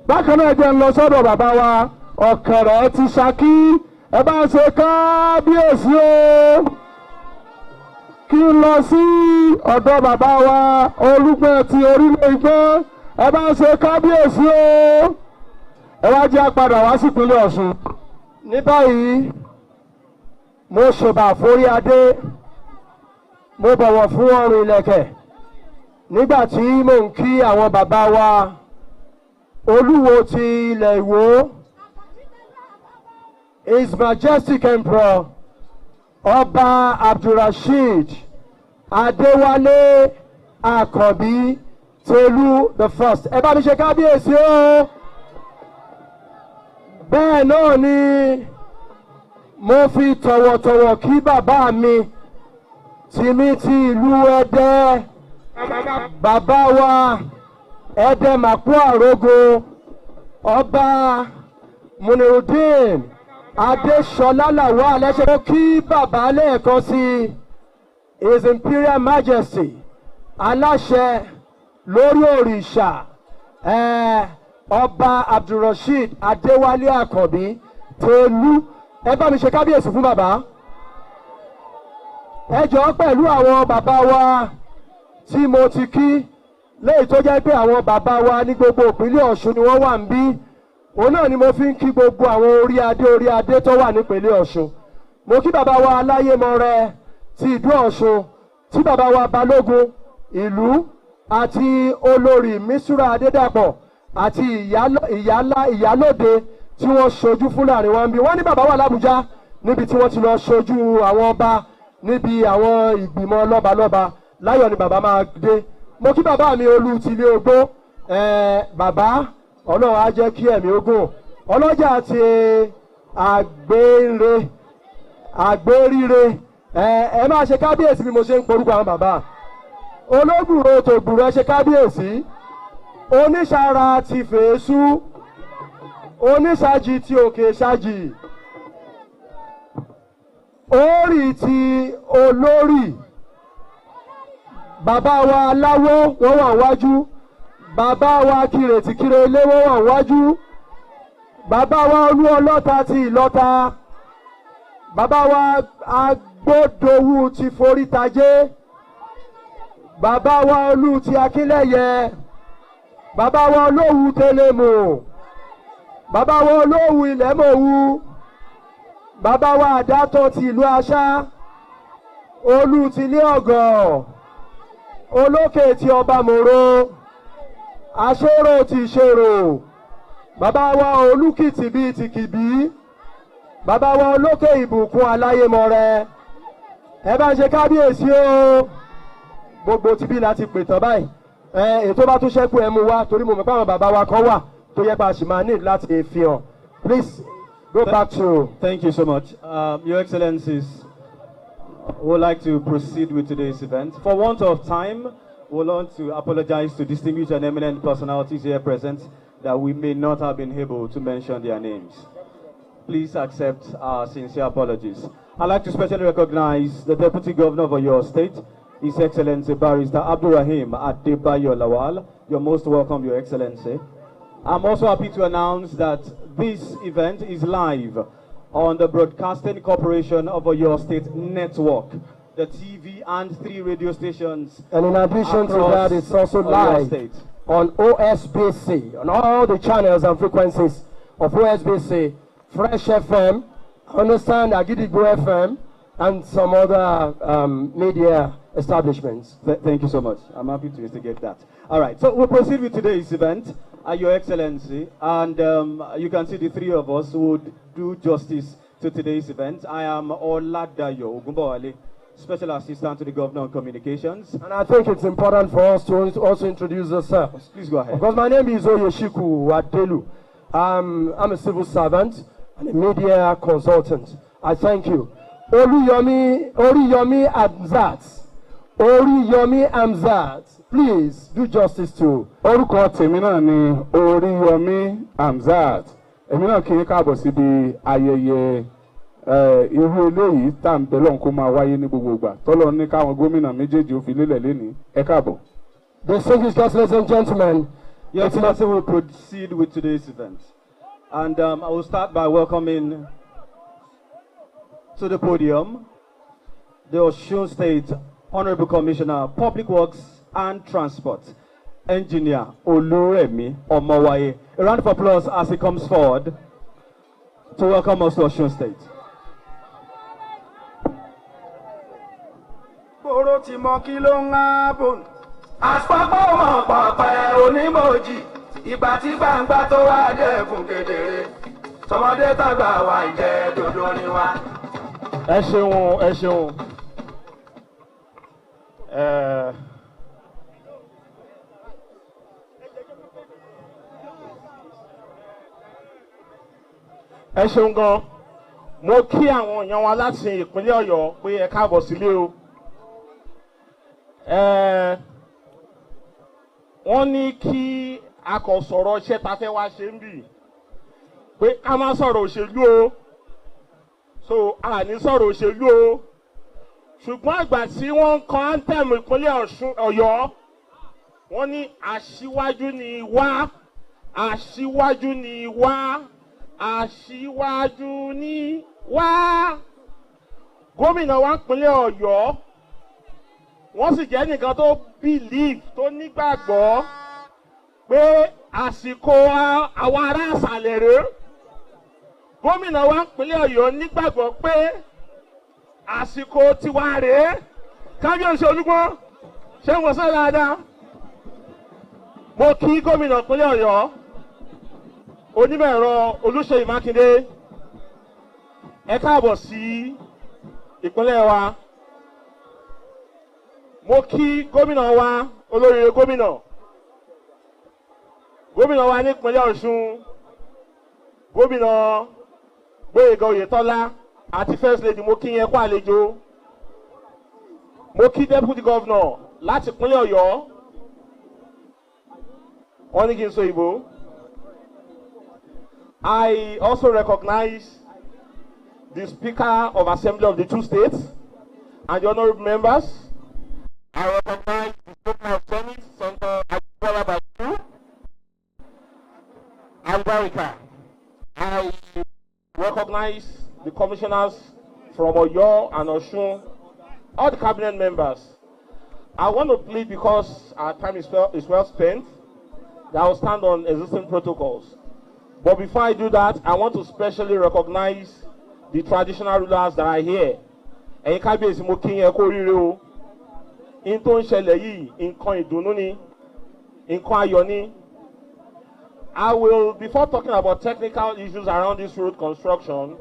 Bákan náà jẹ́ ń lọ sọ́dọ̀ bàbá wa Ọ̀kẹ̀rẹ̀ ti Ṣakí. Ẹ bá ń ṣe kábíyèsí o. Kí n lọ sí ọ̀dọ̀ bàbá wa Olúgbọ́n ti Orílẹ̀ Igbó. Ẹ bá ń ṣe kábíyèsí o. Ẹ wá jẹ́ padà wá sí ìpínlẹ̀ Ọ̀ṣun. Ní báyìí, mo ṣèbà forí adé, mo bọ̀wọ̀ fún ọrùn ìlẹ̀kẹ̀ nígbà tí mò ń kí àwọn bàbá wa Olúwo ti ilẹ̀ Ìwó, His Majestic Emperor Ọba Abdulrasheed Adéwálé Àkànbí Tolú the first. Ẹ bá mi ṣe kábíyèsí o. Bẹ́ẹ̀ náà ni mo fi tọ̀wọ̀tọ̀wọ̀ kí bàbá mi tìmí ti ìlú Ẹdẹ, bàbá wa Ẹdẹ Màkú Àrógo, Ọba Munirudeen Adéṣọlá Lawal. Ẹ ṣe kí bàbá lẹ́ẹ̀kan sí His Imperial Majesty aláṣẹ lórí òrìṣà Ọba Abdulrasheed Adéwálé Àkànbí Tolú. Ẹ bá mi ṣe kábíyèsí fún bàbá. Ẹ jọ̀ọ́ pẹ̀lú àwọn bàbá wa tí mo ti kí, léyìí tó jẹ́ pé àwọn bàbá wa ní gbogbo ìpínlẹ̀ Ọ̀ṣun ni wọ́n wà ń bí. Òun náà ni mo fi ń kí gbogbo àwọn orí adé tó wà nípínlẹ̀ Ọ̀ṣun. Mo kí bàbá wa Aláyémọrẹ ti ìlú Ọ̀ṣun, tí bàbá wa Balógun ìlú àti olórí Mísúrà Adédàpọ̀ àti ìyálóde tí wọ́n ṣojú fún láàrin wọn bí. Wọ́n ní bàbá wà l'Ábùjá níbi tí wọ́n ti lọ ṣojú àwọn ọba níbi àwọn ìgbìmọ̀ lọ́balọ́ba. Láyọ̀ ni bàbá máa dé. Mo kí bàbá mi Olú ti ilé Ogbó. Bàbá Ọlọ́run á jẹ́ kí ẹ̀mí ogun. Ọlọ́jà àti àgbéríre. Ẹ máa ṣe kábíyèsí bí mo ṣe ń porúkọ àwọn bàbá. Ológbùrò tògbùrò ẹ ṣe kábíyèsí. Oníṣàrà ti fèésù, oníṣàjì ti òkè ṣàjì, orí ti olórí. Bàbá wa Aláwó wọ́n wà wájú, bàbá wa Kìrètìkìrè ilé wọ́n wà wájú, bàbá wa Olú Ọlọ́ta ti Ìlọ́ta, bàbá wa Agbódowú ti Forítajé, bàbá wa Olú ti Akínlẹ́yẹ, bàbá wa Olówu Tẹlẹmù, bàbá wa Olówu Ilẹ̀mọ̀wú, bàbá wa Àdátọ̀ ti ìlú Aṣá, Olú ti ilé Ọ̀gọ̀, Olókè ti Ọba Mòro, Aṣérò ti Ìṣèrò, bàbá wa Olúkìtì bíi ti Kìbí, bàbá wa Olókè Ìbùkún Aláyémọrẹ. Ẹ bá ń ṣe kábíyèsí o. Gbogbo tibí láti pè tán báyìí. Ètò bá tún ṣẹ́kù ẹ mú wá torí mo mọ̀ pé àwọn bàbá wa kan wà tó yẹ pa ṣì máa ní láti fi hàn. Please go back to. Thank you so much. Your Excellencies, we would like to proceed with today's event. For want of time, we want to apologize to distinguished and eminent personalities here present that we may not have been able to mention their names. Please accept our sincere apologies. I'd like to specially recognize the Deputy Governor of your state, His Excellency Barrister Abdulrahim Adegboyega Lawal. You're most welcome, Your Excellency. I'm also happy to announce that this event is live on the Broadcasting Corporation of your state network, the TV and 3 radio stations. And in addition to that, it's also live on OSBC, on all the channels and frequencies of OSBC, Fresh FM, understand Agidigbo FM, and some other media establishments. Thank you so much. I'm happy to instigate that. All right, so we'll proceed with today's event, Your Excellency, and you can see the 3 of us who would do justice to today's event. I am Oladayo Ogunbowale, Special Assistant to the Governor on Communications. And I think it's important for us to also introduce ourselves. Please go ahead. Because my name is Oyeshiku Wadelu. I'm a civil servant and a media consultant. I thank you. Oriyomi Amzat. Please do justice to. Orúkọ tèmi náà ni Oriyomi Amzat. Èmi náà kí n káàbọ̀ síbi ayẹyẹ irú eléyìí tá ń bẹ lọ́hùn kó máa wáyé ní gbogbo ìgbà. Tọ́lọ́run ní káwọn gómìnà méjèèjì ó fi lélẹ̀ lénìí. Ẹ káàbọ̀. Distinguished guests, ladies and gentlemen. Your Excellency, will proceed with today's event. And I will start by welcoming to the podium the Osun State Honorable Commissioner, Public Works and Transport, Engineer Oluremi Omowaye. A round of applause as he comes forward to welcome us to Osun State. ti mọ kí ló ń hábùn. àpapọ̀ mọ̀ pọ̀pẹ́ onímọ̀jì ìgbà tí gbangba tó wá dẹ́kun kedere tọmọdé tàgbà wà ń jẹ dodo ni wa. ẹ ṣeun ẹ ṣeun. ẹ ṣeun gan. mo kí àwọn èèyàn wa láti ìpínlẹ̀ ọ̀yọ́ pé ẹ káàbọ̀ sílé o. wọ́n ní kí a kò sọ̀rọ̀ iṣẹ́ ta fẹ́ wá ṣe ń bì pé ká má sọ̀rọ̀ òṣèlú o so a ní sọ̀rọ̀ òṣèlú o ṣùgbọ́n àgbà tí wọ́n ń kan áńtẹ̀mù ìpínlẹ̀ ọ̀yọ́ wọ́n ní aṣíwájú ni wá aṣíwájú ni wá aṣíwájú ni wá gómìnà wa ìpínlẹ̀ ọ̀yọ́ wọ́n sì jẹ́ nìkan tó believe tó nígbàgbọ́ pé àsìkò àwọn ará àṣàlẹ̀ rèé gómìnà wa ìpínlẹ̀ ọ̀yọ́ nígbàgbọ́ pé àsìkò tiwa rèé kábíyèsí olúgbọ́n ṣé wọ́n sọ dáadáa mo kí gómìnà ìpínlẹ̀ ọ̀yọ́ onímọ̀ ẹ̀rọ olúṣèyí mákindé ẹ káàbọ̀ sí ìpínlẹ̀ wa mo kí gómìnà wa olóríire gómìnà wa nípínlẹ̀ ọ̀ṣun gómìnà gbóyèga oyètọ́lá àti first lady mo kí yẹn kó àlejò mo kí deputy governor láti ìpínlẹ̀ ọ̀yọ́ wọ́n ní kí n sọ ìbò. I also recognize the Speaker of Assembly of the two states and the honorable members. I recognize the Speaker of Senate, Senator Adegboyega and Barika. I recognize the commissioners from Oyo and Osun, all the cabinet members. I want to plead because our time is well spent that I will stand on existing protocols. But before I do that, I want to specially recognize the traditional rulers that are here. Ẹ̀yin kábíyèsí mo kí yín kú oríire o. In tó ń ṣẹlẹ̀ yìí, nǹkan ìdùnnú ni, nǹkan ayọ̀ ni. I will, before talking about technical issues around this road construction,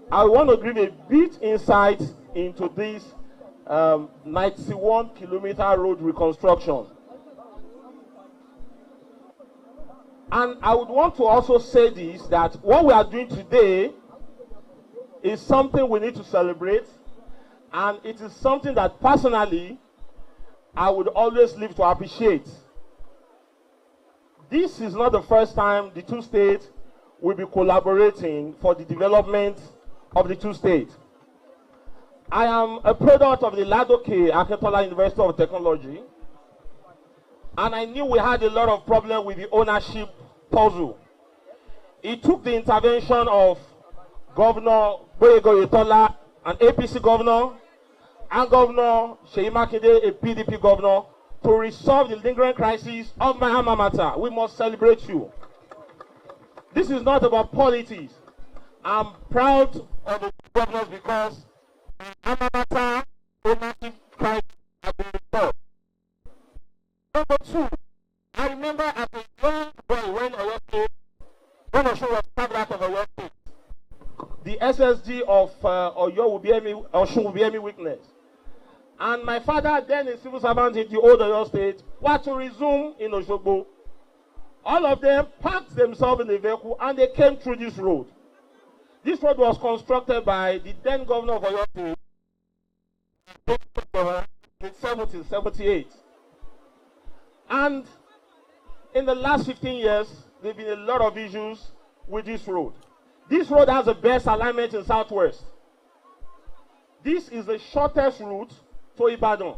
I want to give a bit insight into this 91-kilometer road reconstruction. And I would want to also say this, that what we are doing today is something we need to celebrate, and it is something that personally I would always live to appreciate. This is not the first time the two states will be collaborating for the development of the two states. I am a product of the Ladoke Oyetola University of Technology, and I knew we had a lot of problems with the ownership puzzle. It took the intervention of Governor Oyetola, an APC governor, and Governor Seyi Makinde, a PDP governor, to resolve the lingering crisis of my alma mater. We must celebrate you. This is not about politics. I'm proud of the governors because alma mater ownership crisis has been resolved. Number two, I remember as a young boy when Osun was carved out of Oyo State. The SSG of Oyo will bear me, Osun will bear me witness. And my father, then a civil servant in the old Oyo State, was to resume in Osogbo. All of them packed themselves in the vehicle and they came through this road. This road was constructed by the then governor of Oyo State in 1778. And in the last 15 years, there have been a lot of issues with this road. This road has the best alignment in Southwest. This is the shortest route to Ibadan.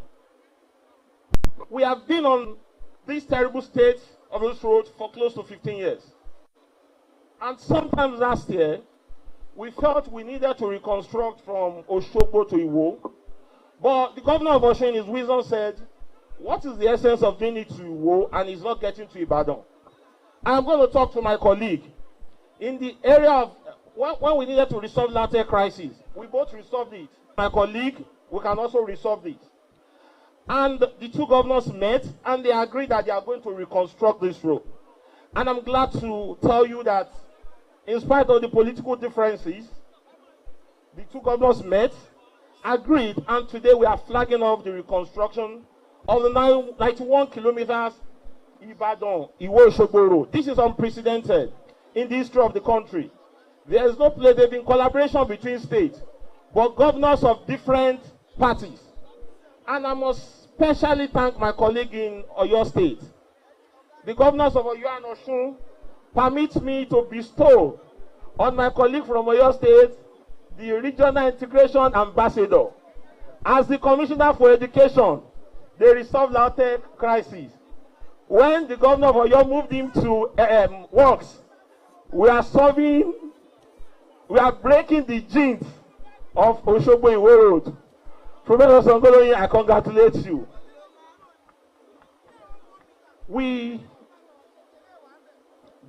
We have been on this terrible state of this road for close to 15 years. And sometimes last year, we felt we needed to reconstruct from Osogbo to Iwo. But the governor of Osun, in his wisdom, said, what is the essence of doing it to Iwo and it's not getting to Ibadan? I'm going to talk to my colleague. In the area of, when we needed to resolve latter crisis, we both resolved it. My colleague, we can also resolve it. And the two governors met and they agreed that they are going to reconstruct this road. And I'm glad to tell you that in spite of the political differences, the two governors met, agreed, and today we are flagging off the reconstruction of the 91 kilometers Ibadan, Osogbo road. This is unprecedented in the history of the country. There is no place, there's been collaboration between states, but governors of different parties. And I must specially thank my colleague in Oyo State. The governors of Oyo and Osun permit me to bestow on my colleague from Oyo State the regional integration ambassador. As the commissioner for education, they resolved LAUTECH crisis. When the governor of Oyo moved him to works, we are breaking the jinx of Osogbo Road. Professor Sangoloyin, I congratulate you.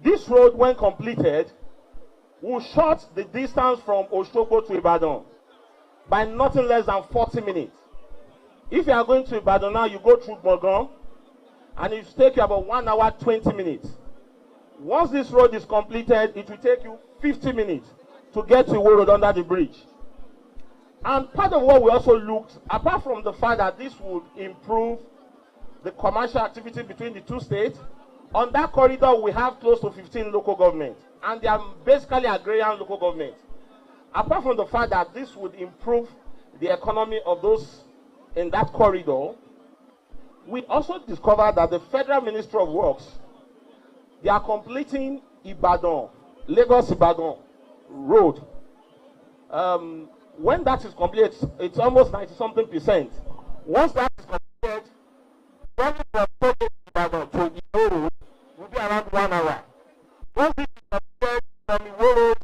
This road, when completed, will short the distance from Osogbo to Ibadan by nothing less than 40 minutes. If you are going to Ibadan now, you go through Gbọ̀ngán, and it will take you about 1 hour, 20 minutes. Once this road is completed, it will take you 50 minutes to get to Iwo Road under the bridge. And part of what we also looked, apart from the fact that this would improve the commercial activity between the two states, on that corridor we have close to 15 local governments, and they are basically agrarian local governments. Apart from the fact that this would improve the economy of those in that corridor, we also discovered that the Federal Ministry of Works, they are completing Ibadan, Lagos-Ibadan road. When that is complete, it's almost 90-something%. Once that is completed, running from Ibadan to Iwo Road will be around 1 hour. Once this is completed from Iwo Road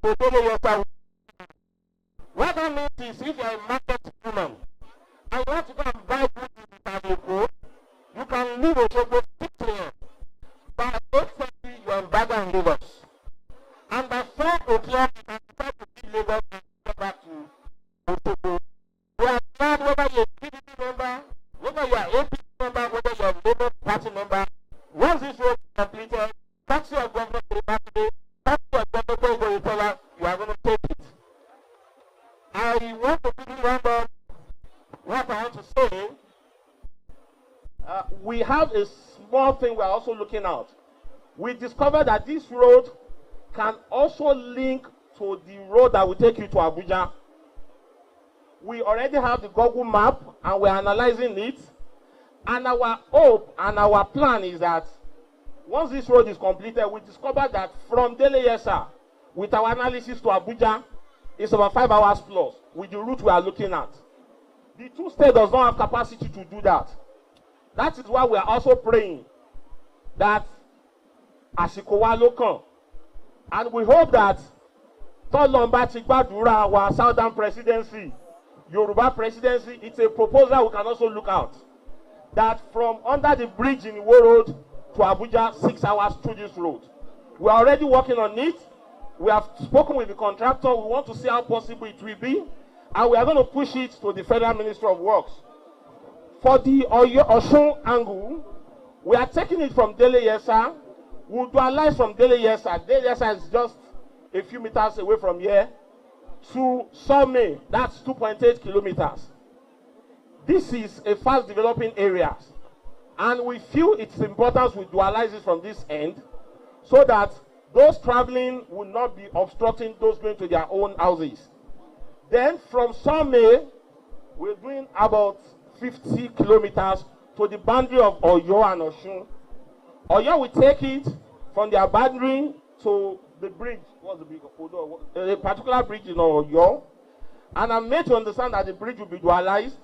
to Adegboyega, what that means is if you are a market woman and you want to go and buy goods in Adegboyega, you can leave Osogbo 6 a.m. By 8:30, you are in Ibadan and Lagos. And by 4 o'clock, you can start to leave Lagos and get back to Osogbo. We are glad whether you're a PDP member, whether you are a APC member, whether you are a Labour Party member. Once this road is completed, taxi of Governor Makinde, taxi of Governor Oyetola, you are going to take it. I want to quickly round up what I want to say. We have a small thing we are also looking at. We discovered that this road can also link to the road that will take you to Abuja. We already have the Google map and we are analyzing it. And our hope and our plan is that once this road is completed, we discover that from Deleyesa, with our analysis to Abuja, it's about 5 hours plus with the route we are looking at. The two states does not have capacity to do that. That is why we are also praying that àsìkò wa ló kàn. And we hope that Tọ́lọ́mbà ti gbàdúrà our Southern Presidency, Yoruba Presidency, it's a proposal we can also look at. That from under the bridge in Iwo Road to Abuja, 6 hours through this road. We are already working on it. We have spoken with the contractor. We want to see how possible it will be. And we are going to push it to the Federal Ministry of Works. For the Osun angle, we are taking it from Deleyesa. We'll dualize from Deleyesa. Deleyesa is just a few meters away from here to Some. That's 2.8 kilometers. This is a fast developing area. And we feel its importance we dualize it from this end so that those traveling will not be obstructing those going to their own houses. Then from Some, we're doing about 50 kilometers to the boundary of Oyo and Osun. Oyo will take it from their boundary to the bridge. What's the bridge? A particular bridge in Oyo. And I'm made to understand that the bridge will be dualized.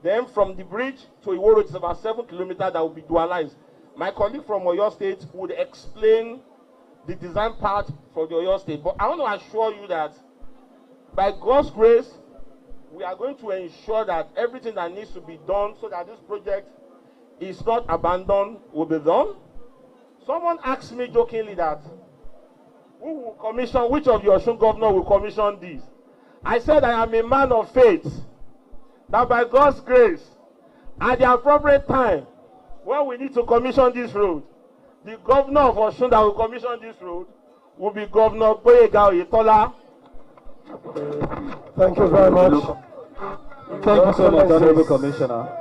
Then from the bridge to Iwo Road, it's about 7 kilometers that will be dualized. My colleague from Oyo State would explain the design part for the Oyo State. But I want to assure you that by God's grace, we are going to ensure that everything that needs to be done so that this project is not abandoned will be done. Someone asked me jokingly that, who will commission, which of your Osun governor will commission this? I said I am a man of faith, that by God's grace, At the appropriate time, when we need to commission this road, the governor of Osun that will commission this road will be Governor Adegboyega Oyetola. Thank you very much. Thank you so much, Honorable Commissioner.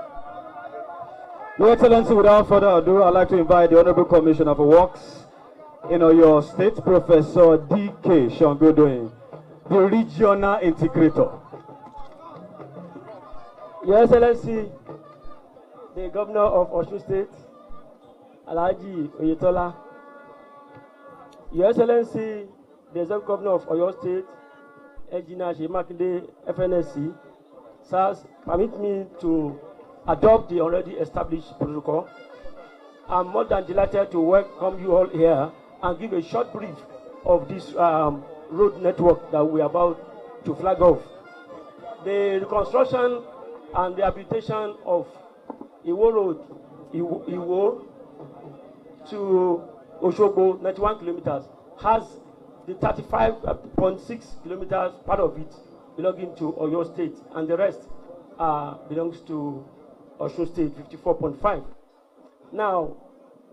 Your Excellency, without further ado, I'd like to invite the Honorable Commissioner for Works in Oyo State, Professor D.K. Shangodoyin, the Regional Integrator. Your Excellency, the Governor of Osun State, Alhaji Oyetola. Your Excellency, the Executive Governor of Oyo State, Engineer Seyi Makinde, FNSC, sirs, permit me to adopt the already established protocol. I'm more than delighted to welcome you all here and give a short brief of this road network that we are about to flag off. The reconstruction and rehabilitation of Iwo Road, Iwo to Osogbo, 91 kilometers, has the 35.6 kilometers, part of it belonging to Oyo State, and the rest belongs to Osun State, 54.5. Now,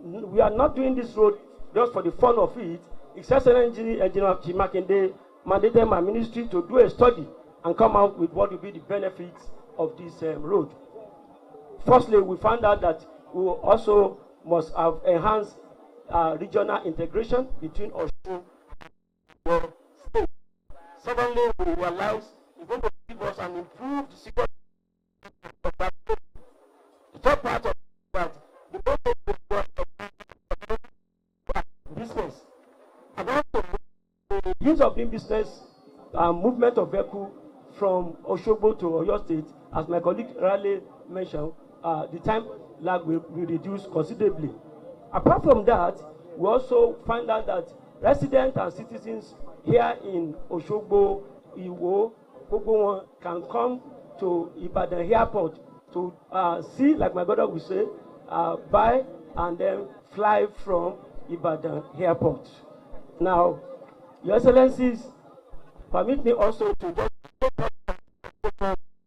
we are not doing this road just for the fun of it. His Excellency Engineer Seyi Makinde mandated my ministry to do a study and come out with what will be the benefits of this road. Firstly, we found out that we also must have enhanced regional integration between Osun and State. Secondly, we realize it's going to give us an improved security of that road. The third part of that, the business, and also the use of doing business movement of vehicle from Osogbo to Oyo State, as my colleague Raleigh mentioned, the time lag will reduce considerably. Apart from that, we also find out that residents and citizens here in Osogbo, Iwo, Gbogbo can come to Ibadan airport to see, like my brother will say, buy and then fly from Ibadan airport. Now, Your Excellencies, permit me also to just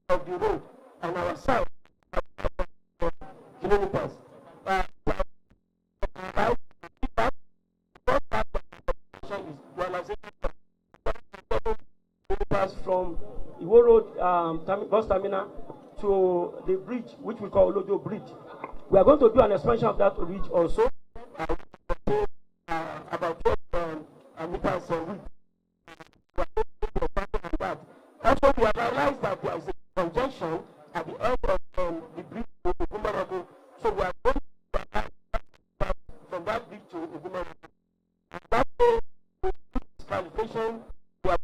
of the road on our side kilometers. From Iwo Road bus terminal to the bridge, which we call Olodo Bridge. We are going to do an expansion of that bridge also, about 12 meters a week. Also, we have realized that there is a congestion at the end of the bridge to Ogumarago, so we are going to from that bridge to Ogumarago. That way, with this clarification, we are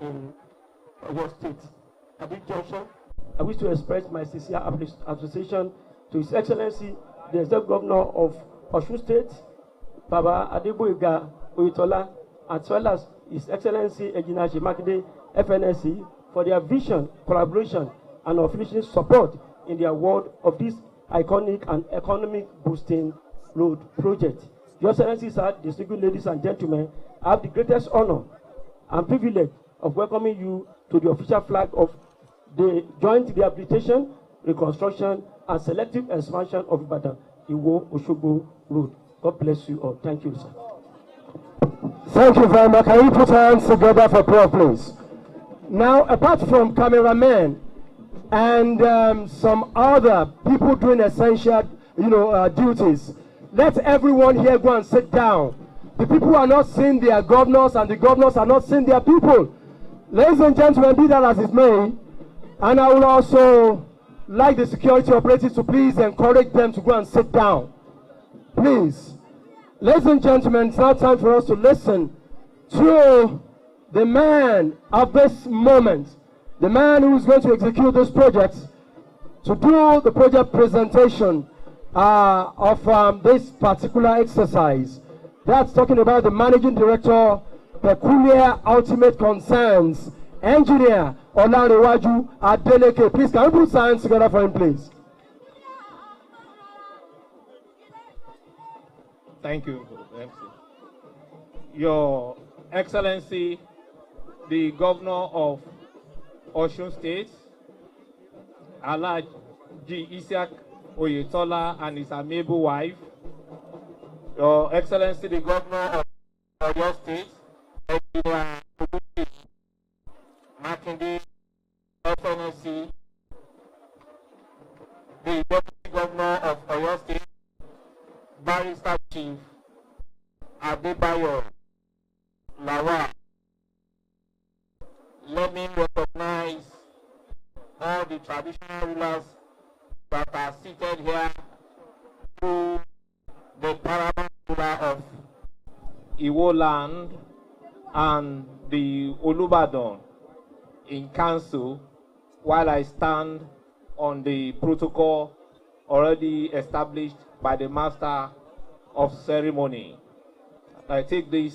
in Oyo State. At this junction, I wish to express my sincere appreciation to His Excellency, the Executive Governor of Osun State, Baba Adegboyega Oyetola, as well as His Excellency Engineer Seyi Makinde, FNSC, for their vision, collaboration, and unflinching support in the award of this iconic and economic boosting road project. Your Excellency, sir, distinguished ladies and gentlemen, I have the greatest honor and privilege of welcoming you to the official flag of the joint rehabilitation, reconstruction, and selective expansion of Ibadan, Iwo Osogbo Road. God bless you all. Thank you, sir. Thank you very much. Can you put hands together for prayer, please? Now, apart from cameramen and some other people doing essential, duties, let everyone here go and sit down. The people are not seeing their governors, and the governors are not seeing their people. Ladies and gentlemen, be that as it may, and I would also like the security operatives to please encourage them to go and sit down. Please. Ladies and gentlemen, it's now time for us to listen to the man of this moment, the man who is going to execute this project, to do the project presentation of this particular exercise. That's talking about the Managing Director, Peculiar Ultimate Concerns, Engineer Olarewaju Adeleke. Please, can we put hands together for him, please? Thank you, MC. Your Excellency, the governor of Osun State, Alhaji Isiaq Oyetola, and his amiable wife, Your Excellency the Governor of Oyo State, Makinde, FNC, the Deputy Governor of Oyo State, Barrister Chief Adegboyega. Let me recognize all the traditional rulers that are seated here through the paramount ruler of Iwo land and the Olubadan in council, while I stand on the protocol already established by the master of ceremony. I take this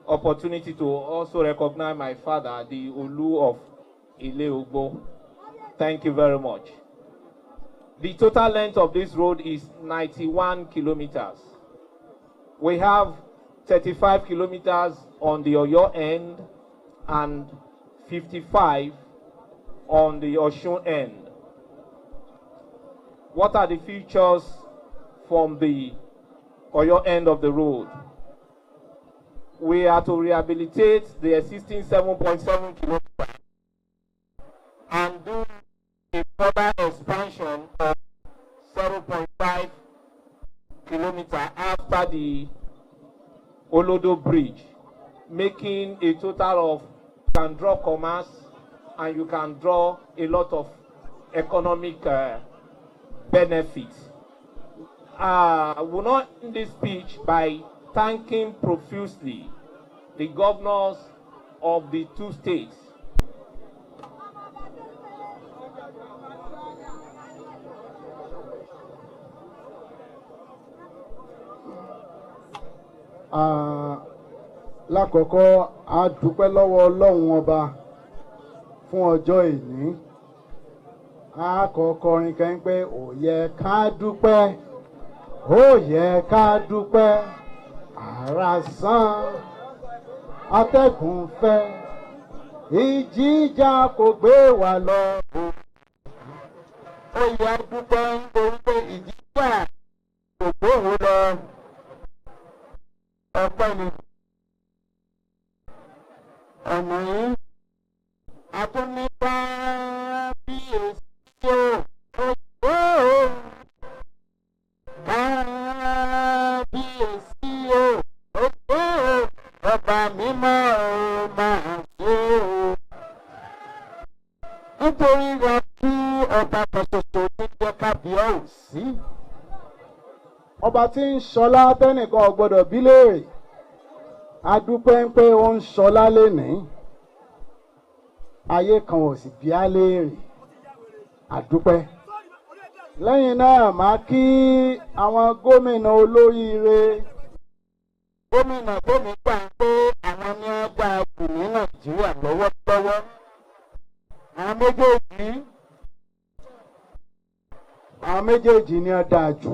opportunity to also recognize my father, the Olu of Ile-Ogbo. Thank you very much. The total length of this road is 91 kilometers. We have 35 kilometers on the Oyo end and 55 on the Osun end. What are the features from the Oyo end of the road? We are to rehabilitate the existing 7.7 kilometers and do a further expansion of 0.5 kilometers after the Olodo Bridge, making a total of, you can draw commerce and you can draw a lot of economic benefits. I will not end this speech by thanking profusely the governors of the two states. Lákọ̀ọ́kọ́ a dúpẹ́ lọ́wọ́ Ọlọ́run ọba fún ọjọ́ ìní. A kọ́kọ́ rin kan pé ó yẹ ká dúpẹ́, ó yẹ ká dúpẹ́, àrá sán, atẹ́gùn fẹ́, ìjì jà kò gbé wa lọ. Ó yẹ dúpẹ́ nítorí pé ìjì jà kò gbé wa lọ. Ọpẹ́ ni ọ̀nà yìí a tún ní bá bí èsì ó bá bí èsì ó ọba mímọ́ ó máa ṣe ó. Nítorí wa kí ọba kan ṣoṣo ní jẹ́ kábíyèsí. Ọba tí ń ṣọlá tẹ́nìkan ò gbọ́dọ̀ bí léèrè. A dúpẹ́ pé ó ń ṣọlá lénìí. Ayé kan ò sì bí á léèrè. A dúpẹ́. Lẹ́yìn náà máa kí àwọn gómìnà olóríire. Gómìnà tó mi gbà pé àwọn ní ọgbà kù ní Nàìjíríà lọ́wọ́lọ́wọ́. Àwọn méjèèjì ni ó dáa jù.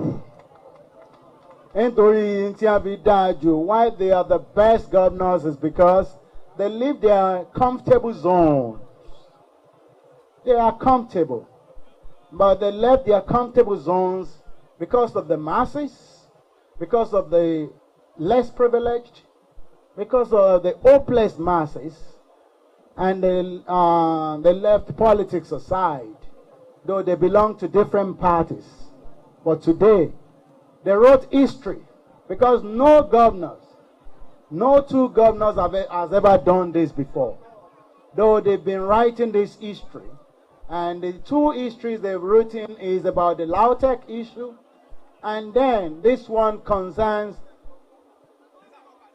Nítorí tí a fi dáa jù, why they are the best governors is because they live their comfortable zones. They are comfortable, but they left their comfortable zones because of the masses, because of the less privileged, because of the hopeless masses, and they left politics aside, though they belong to different parties. But today, they wrote history because no two governors has ever done this before. Though they've been writing this history, and the two histories they've written is about the Lautech issue, and then this one concerns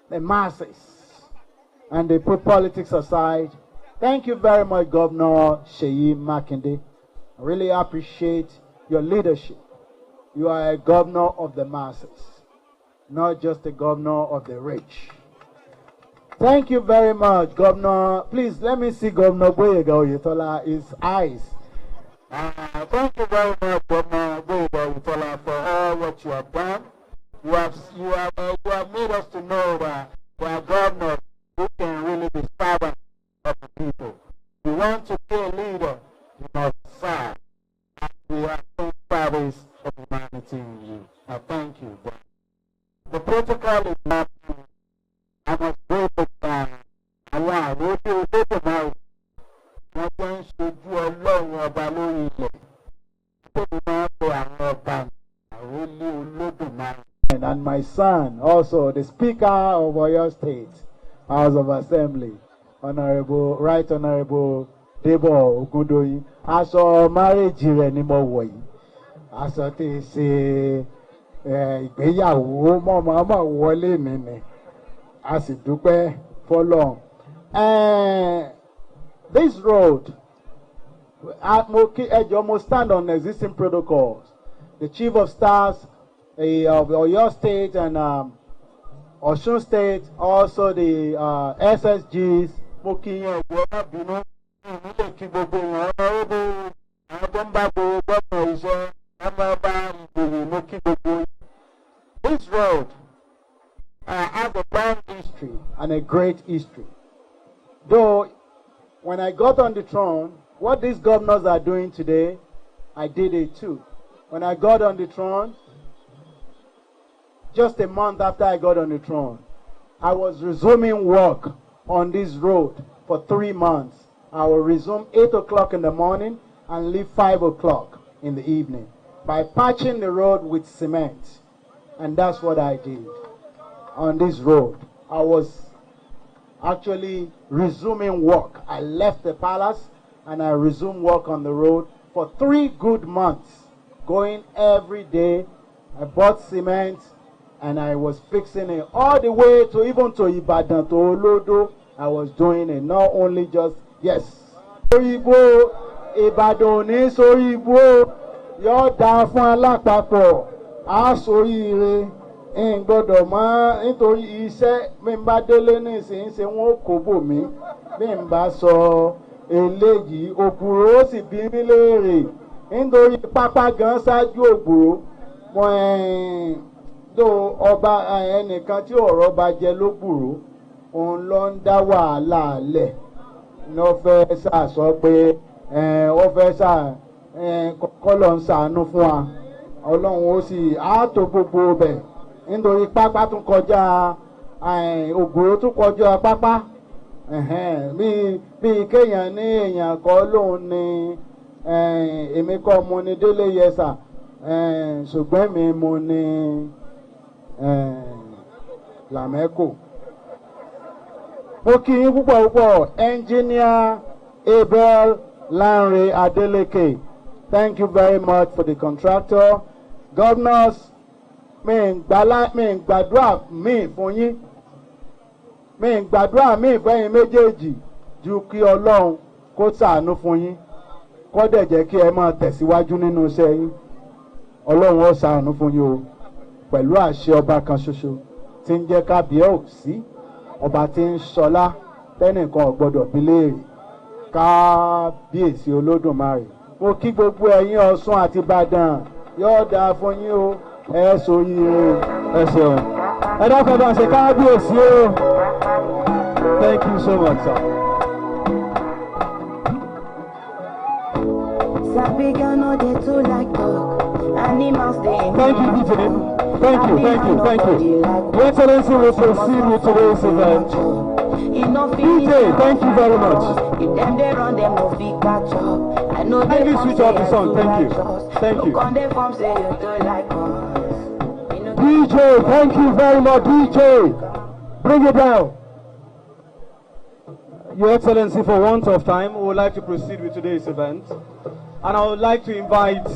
the masses, and they put politics aside. Thank you very much, Governor Seyi Makinde. I really appreciate your leadership. You are a governor of the masses, not just a governor of the rich. Thank you very much, Governor. Please let me see Governor Oyetola, his eyes. Thank you very much, Governor Oyetola, for all what you have done. You have made us to know that we are governors who can really be servants of the that is of humanity in you. I thank you. But the protocol is not. I must break it down. Àwọn àròjù olódùmarè wọ́n jẹ́ ń ṣojú ọlọ́run ọba lórí ilẹ̀. Tóbi máa ń pe àwọn ọba àròlé olódùmarè. And my son, also the Speaker of Oyo State House of Assembly, Right Honourable Debo Ogundoyin. Aṣọ marriage rẹ̀ ni mo wọ̀ yìí. Aṣọ tí í ṣe ìgbéyàwó mọ̀mọ́ wọlé mi ni. A sì dúpẹ́ fọ́lọ́run. This road, I stand on existing protocols. The Chief of Staffs of Oyo State and Osun State, also the SSGs. Mo kí yín ẹ̀wọ́ má bínú. Nílé kí gbogbo wọn ọ̀rọ̀ àwọn tó ń bá gbogbo gbọ́dọ̀ iṣẹ́ wọn máa bá ìgbòho mo kí gbogbo yín. This road has a long history and a great history. Though, when I got on the throne, what these governors are doing today, I did it too. When I got on the throne, just a month after I got on the throne, I was resuming work on this road for 3 months. I will resume 8 o'clock in the morning and leave 5 o'clock in the evening by patching the road with cement. And that's what I did on this road. I was actually resuming work. I left the palace and I resumed work on the road for 3 good months, going every day. I bought cement and I was fixing it all the way to even to Ibadan, to Olodo. I was doing it, not only just, yes. Soribo, Ibadan ní Soribo, yóò dá fún alápapọ̀, á soríire. N gbọ́dọ̀ mọ̀ nítorí iṣẹ́ mi ń bá délé nísìnyí ṣe wọ́n kò bò mí bí n bá sọ eléyìí òbúrò ó sì bí mí léèrè nítorí pápá gan ṣáájú òbúrò mo tó ọba ẹnìkan tí ọ̀rọ̀ bá jẹ lóbúrò òun ló ń dá wàhálà lẹ̀ ní ó fẹ́ sọ pé ó fẹ́ kọ́ ló ń ṣàánú fún wa ọlọ́run ó sì á tó gbogbo bẹ̀. Nítorí pápá tún kọjá ògùrò tún kọjá pápá bí kéèyàn ní èèyàn kọ́ lóun ní èmi kọ́ mo ní délé yẹsà ṣùgbọ́n mi mo ní làmẹ́kò. Mo kí yín púpọ̀ púpọ̀ Engineer Abel Lanre Adeleke. Thank you very much for the contractor. Governors, mi ń gbàdúrà mi fún yín mi ń gbàdúrà mi fẹ́yìn méjèèjì ju kí Ọlọ́run kó ṣàánú fún yín kó dẹ̀ jẹ́ kí ẹ máa tẹ̀síwájú nínú iṣẹ́ yín Ọlọ́run ó ṣàánú fún yín o pẹ̀lú àṣẹ ọba kan ṣoṣo tí ń jẹ́ kábíyèsí ọba tí ń ṣọlá tẹ́nìkan ò gbọ́dọ̀ bi léèrè kábíyèsí Olódùmarè. Mo kí gbogbo ẹ̀yin Ọ̀ṣun àti Ìbàdàn yóò dáa fún yín o. Ẹ ṣeun. Ẹ dákẹ́ bá ṣe kábíyèsí o. Thank you so much, sir. Thank you, DJ. Thank you. Your Excellency will proceed with today's event. DJ, thank you very much. If them they run, them no fit catch up. I know they switch off the song. Thank you. DJ, thank you very much. DJ, bring it down. Your Excellency, for want of time, we would like to proceed with today's event. And I would like to invite,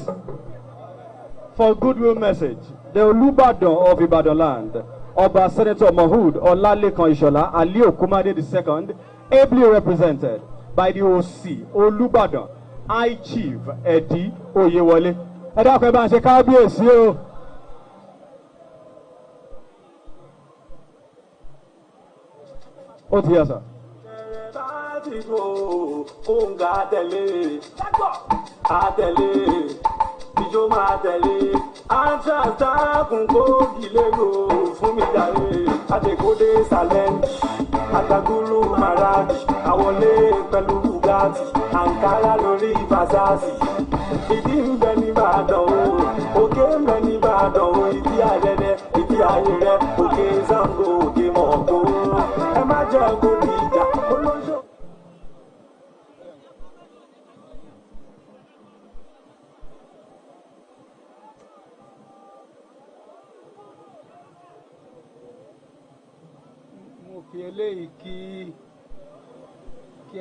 for a goodwill message, the Olubadan of Ibadan land, Oba Senator Mahood Olalekan Ishola Ali Okumade II, ably represented by the OC Olubadan, High Chief Eddie Oyewole. Ẹ dákun ẹ bá ń ṣe kábíyèsí o. Ó ti yẹ sà. Ìjọ máa tẹ̀lé, àtàtàkùn kóògì lérò fún mi jàre. Adegboyega Salẹ́ńdì, Àtàgùrù Màràdì, àwọlé pẹ̀lú Bugatti, Àǹkárá lórí Fàṣásì. Ìdí ń bẹ ní Ìbàdàn o, mẹ́ni Ìbàdàn o ìdí àrẹ̀rẹ̀ ìdí ayé rẹ̀ òkè Zango òkè mọ̀ọ́kó ẹ má jẹ́ kó di ìjà olóṣò. Mo fi eléyìí kí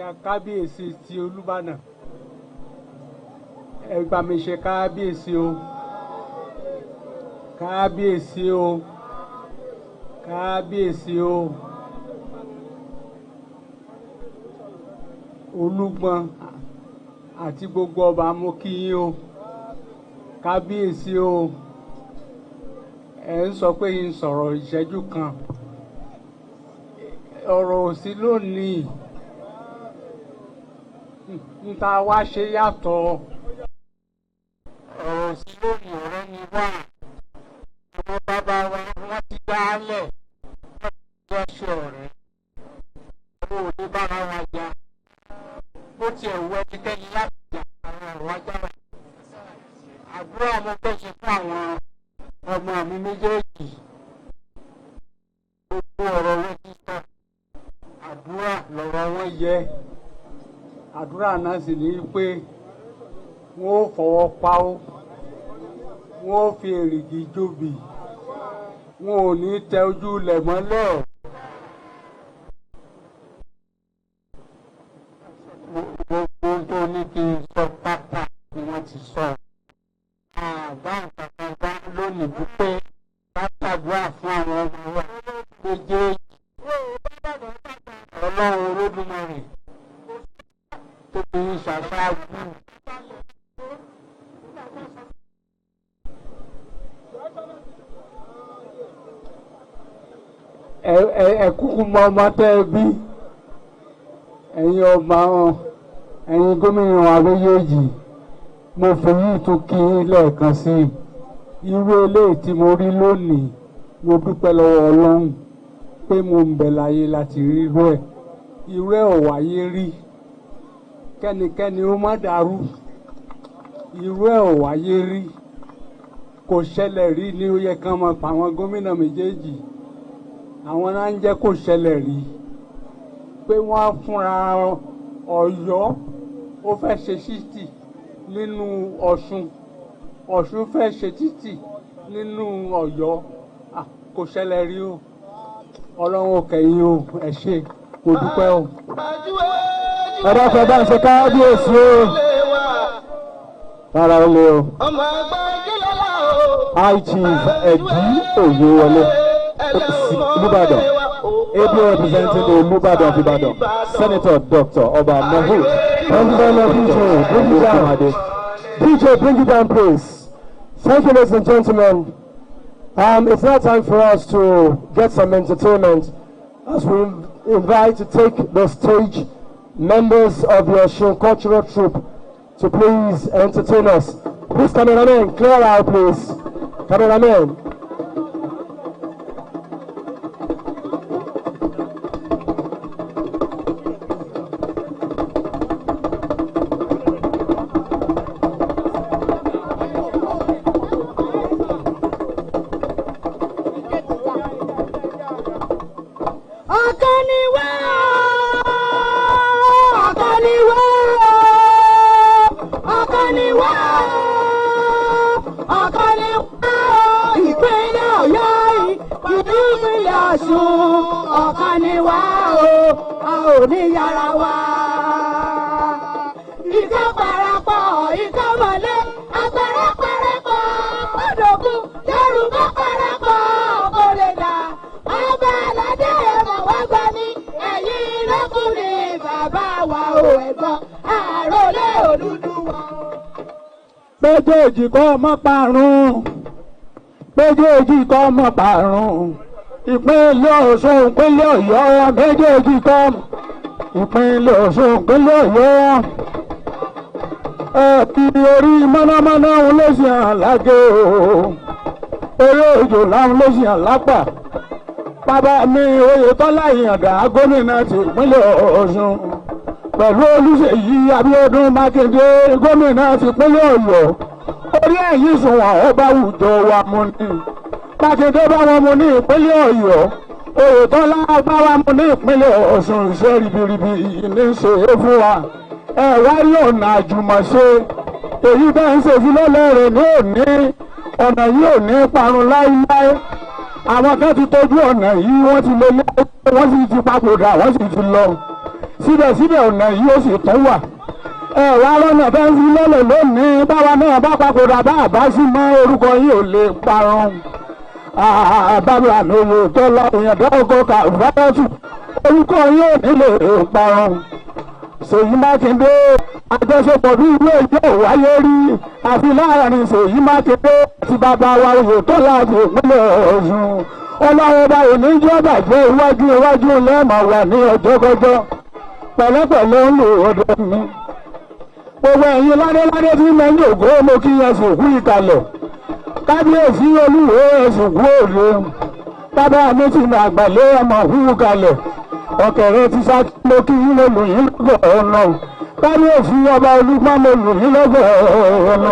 a kábíyèsí ti Olúbàdàn ẹ gbà mí ṣe kábíyèsí o kábíyèsí o kábíyèsí o Olúgbọ́n àti gbogbo ọba mo kí yín o kábíyèsí o ẹ ń sọ pé yín sọ̀rọ̀ ìṣẹ́jú kan ọ̀rọ̀ òsì lónìí níta wá ṣe yàtọ̀ ọ̀rọ̀ òsì lónìí ọ̀rẹ́ ni wá àwọn bàbá wa wọ́n ti dálẹ̀ wọ́n ti jọ ṣe ọ̀rẹ́ owó òde bára wa jà bó tiẹ̀ wọ ẹnikẹ́ni láti jà àwọn ọ̀rọ̀ wájà rẹ̀ àdúrà mo fẹ́ ṣe fún àwọn ọmọ mi méjèèjì gbogbo ọ̀rọ̀ wọn ti sọ àdúrà lọ̀rọ̀ wọn yẹ àdúrà náà sì ní pé wọ́n ó fọwọ́ pa ó wọ́n ó fi èrìgì jóbi wọn ò ní tẹ ojú ilẹ̀ mọ́lẹ̀ gbogbo tó ní kí n sọ pátá ni wọ́n ti sọ àbá nǹkan bá lónìí wípé látàdúrà fún àwọn ọmọ wa méjèèjì Ọlọ́run Olódùmarè tó fi ń ṣàṣàbù. Ẹ kúkú mọ ọmọ tẹ́ ẹ bí ẹ̀yin ọba wọn ẹ̀yin gómìnà wa méjèèjì mo fi yìí tún kí lẹ́ẹ̀kan sí irú eléyìí tí mo rí lónìí mo dúpẹ́ lọ́wọ́ Ọlọ́run pé mo ń bẹ láyé láti rí irú ẹ̀ ò wáyé rí kẹ́nikẹ́ni ó má dàrú irú ẹ̀ ò wáyé rí kò ṣẹlẹ̀ rí ní ó yẹ kán máa pa àwọn gómìnà méjèèjì àwọn náà ń jẹ́ kó ṣẹlẹ̀ rí pé wọ́n á fúnra Ọ̀yọ́ ó fẹ́ ṣe títì nínú Ọ̀ṣun fẹ́ ṣe títì nínú Ọ̀yọ́ kò ṣẹlẹ̀ rí o Ọlọ́run ò kẹ́yìn o ẹ ṣé kò dúpẹ́ o. ẹ bá fẹ́ bá ń ṣe kábíyèsí o rárá ó lé o. High Chief Ẹ̀dí Oyewole Olúbàdàn able representing the Olúbàdàn of Ibadan Senator Dr. Oba Mahmood. Thank you very much, DJ. Bring it down. DJ, bring it down, please. Thank you, ladies and gentlemen. It's now time for us to get some entertainment as we invite to take the stage members of the Osun cultural troupe to please entertain us. Please, cameraman, clear out, please. Cameraman. Méjèèjì kọ́ ọmọ parun méjèèjì kọ́ ọmọ parun ìpínlẹ̀ Ọ̀ṣun ìpínlẹ̀ Ọ̀yọ́ méjèèjì kọ́ ìpínlẹ̀ Ọ̀ṣun ìpínlẹ̀ Ọ̀yọ́ ẹ̀kí orí mọ́nàmọ́ná òun ló ṣe hàn lágé o eré òjò láwọn ló ṣe hàn lápá bàbá mi Oyetola ìyàndá gómìnà ti ìpínlẹ̀ Ọ̀ṣun pẹ̀lú Olúṣèyí Abíọ́dún Makinde gómìnà ti ìpínlẹ̀ Ọ̀yọ́ orí ẹ̀yìn sùnwọ̀n ọba àwùjọ wa mú ní Makinde bá wọn mú ní ìpínlẹ̀ Ọ̀yọ́ Oyetola bá wa mú ní ìpínlẹ̀ Ọ̀ṣun iṣẹ́ ribiribi ní ṣe é fún wa ẹ wá rí ọ̀nà àjùmọ̀ṣe èyí bẹ́ẹ̀ ń ṣe ìfilọ́lẹ̀ rẹ̀ ní òní ọ̀nà yìí ò ní parun láíláí àwọn kan ti tọ́jú ọ̀nà yìí wọ́n ti lé lé wọ́n sì ti papòdà wọ́n sì ti lọ síbẹ̀síbẹ̀ ọ̀nà yìí ó sì tún wà ẹ wá lọ́nà bẹ́ẹ̀ ń fi lọ́lẹ̀ lónìí báwa náà bá papòdà bá àbá sí mọ́ orúkọ yìí ò lè parun bàbá mi Oyetola òyìnbó ọkọ̀ kàfáyọ́tù orúkọ yìí ò ní lè parun. Seyi Makinde àjọṣepọ̀ bí ìlú ẹjọ́ wáyé rí àfi láàrin Seyi Makinde àti bàbá wa Oyetola àti ìpínlẹ̀ Ọ̀ṣun ọlọ́run bá òní jẹ́ bàjẹ́ iwájú lẹ́ẹ̀mọ̀ wà ní ọjọ́kọjọ́ pẹ̀lẹ́pẹ̀lẹ́ ń lò ọdẹ mi. Gbogbo ẹ̀yin ládéládé tí mẹ́yìn ògo mo kí yẹn sùnkú ìkàlẹ̀ kábíyèsí olúwo ẹ̀sùnkú òde bàbá mi ti nà àgbàlẹ́ ọmọ òhun kalẹ̀ ọ̀kẹ́rẹ́ ti sá mo kí yín mo lù yín lọ́gọ̀ ọ̀nà kábíyèsí ọba olúgbọ́n mo lù yín lọ́gọ̀ ọ̀nà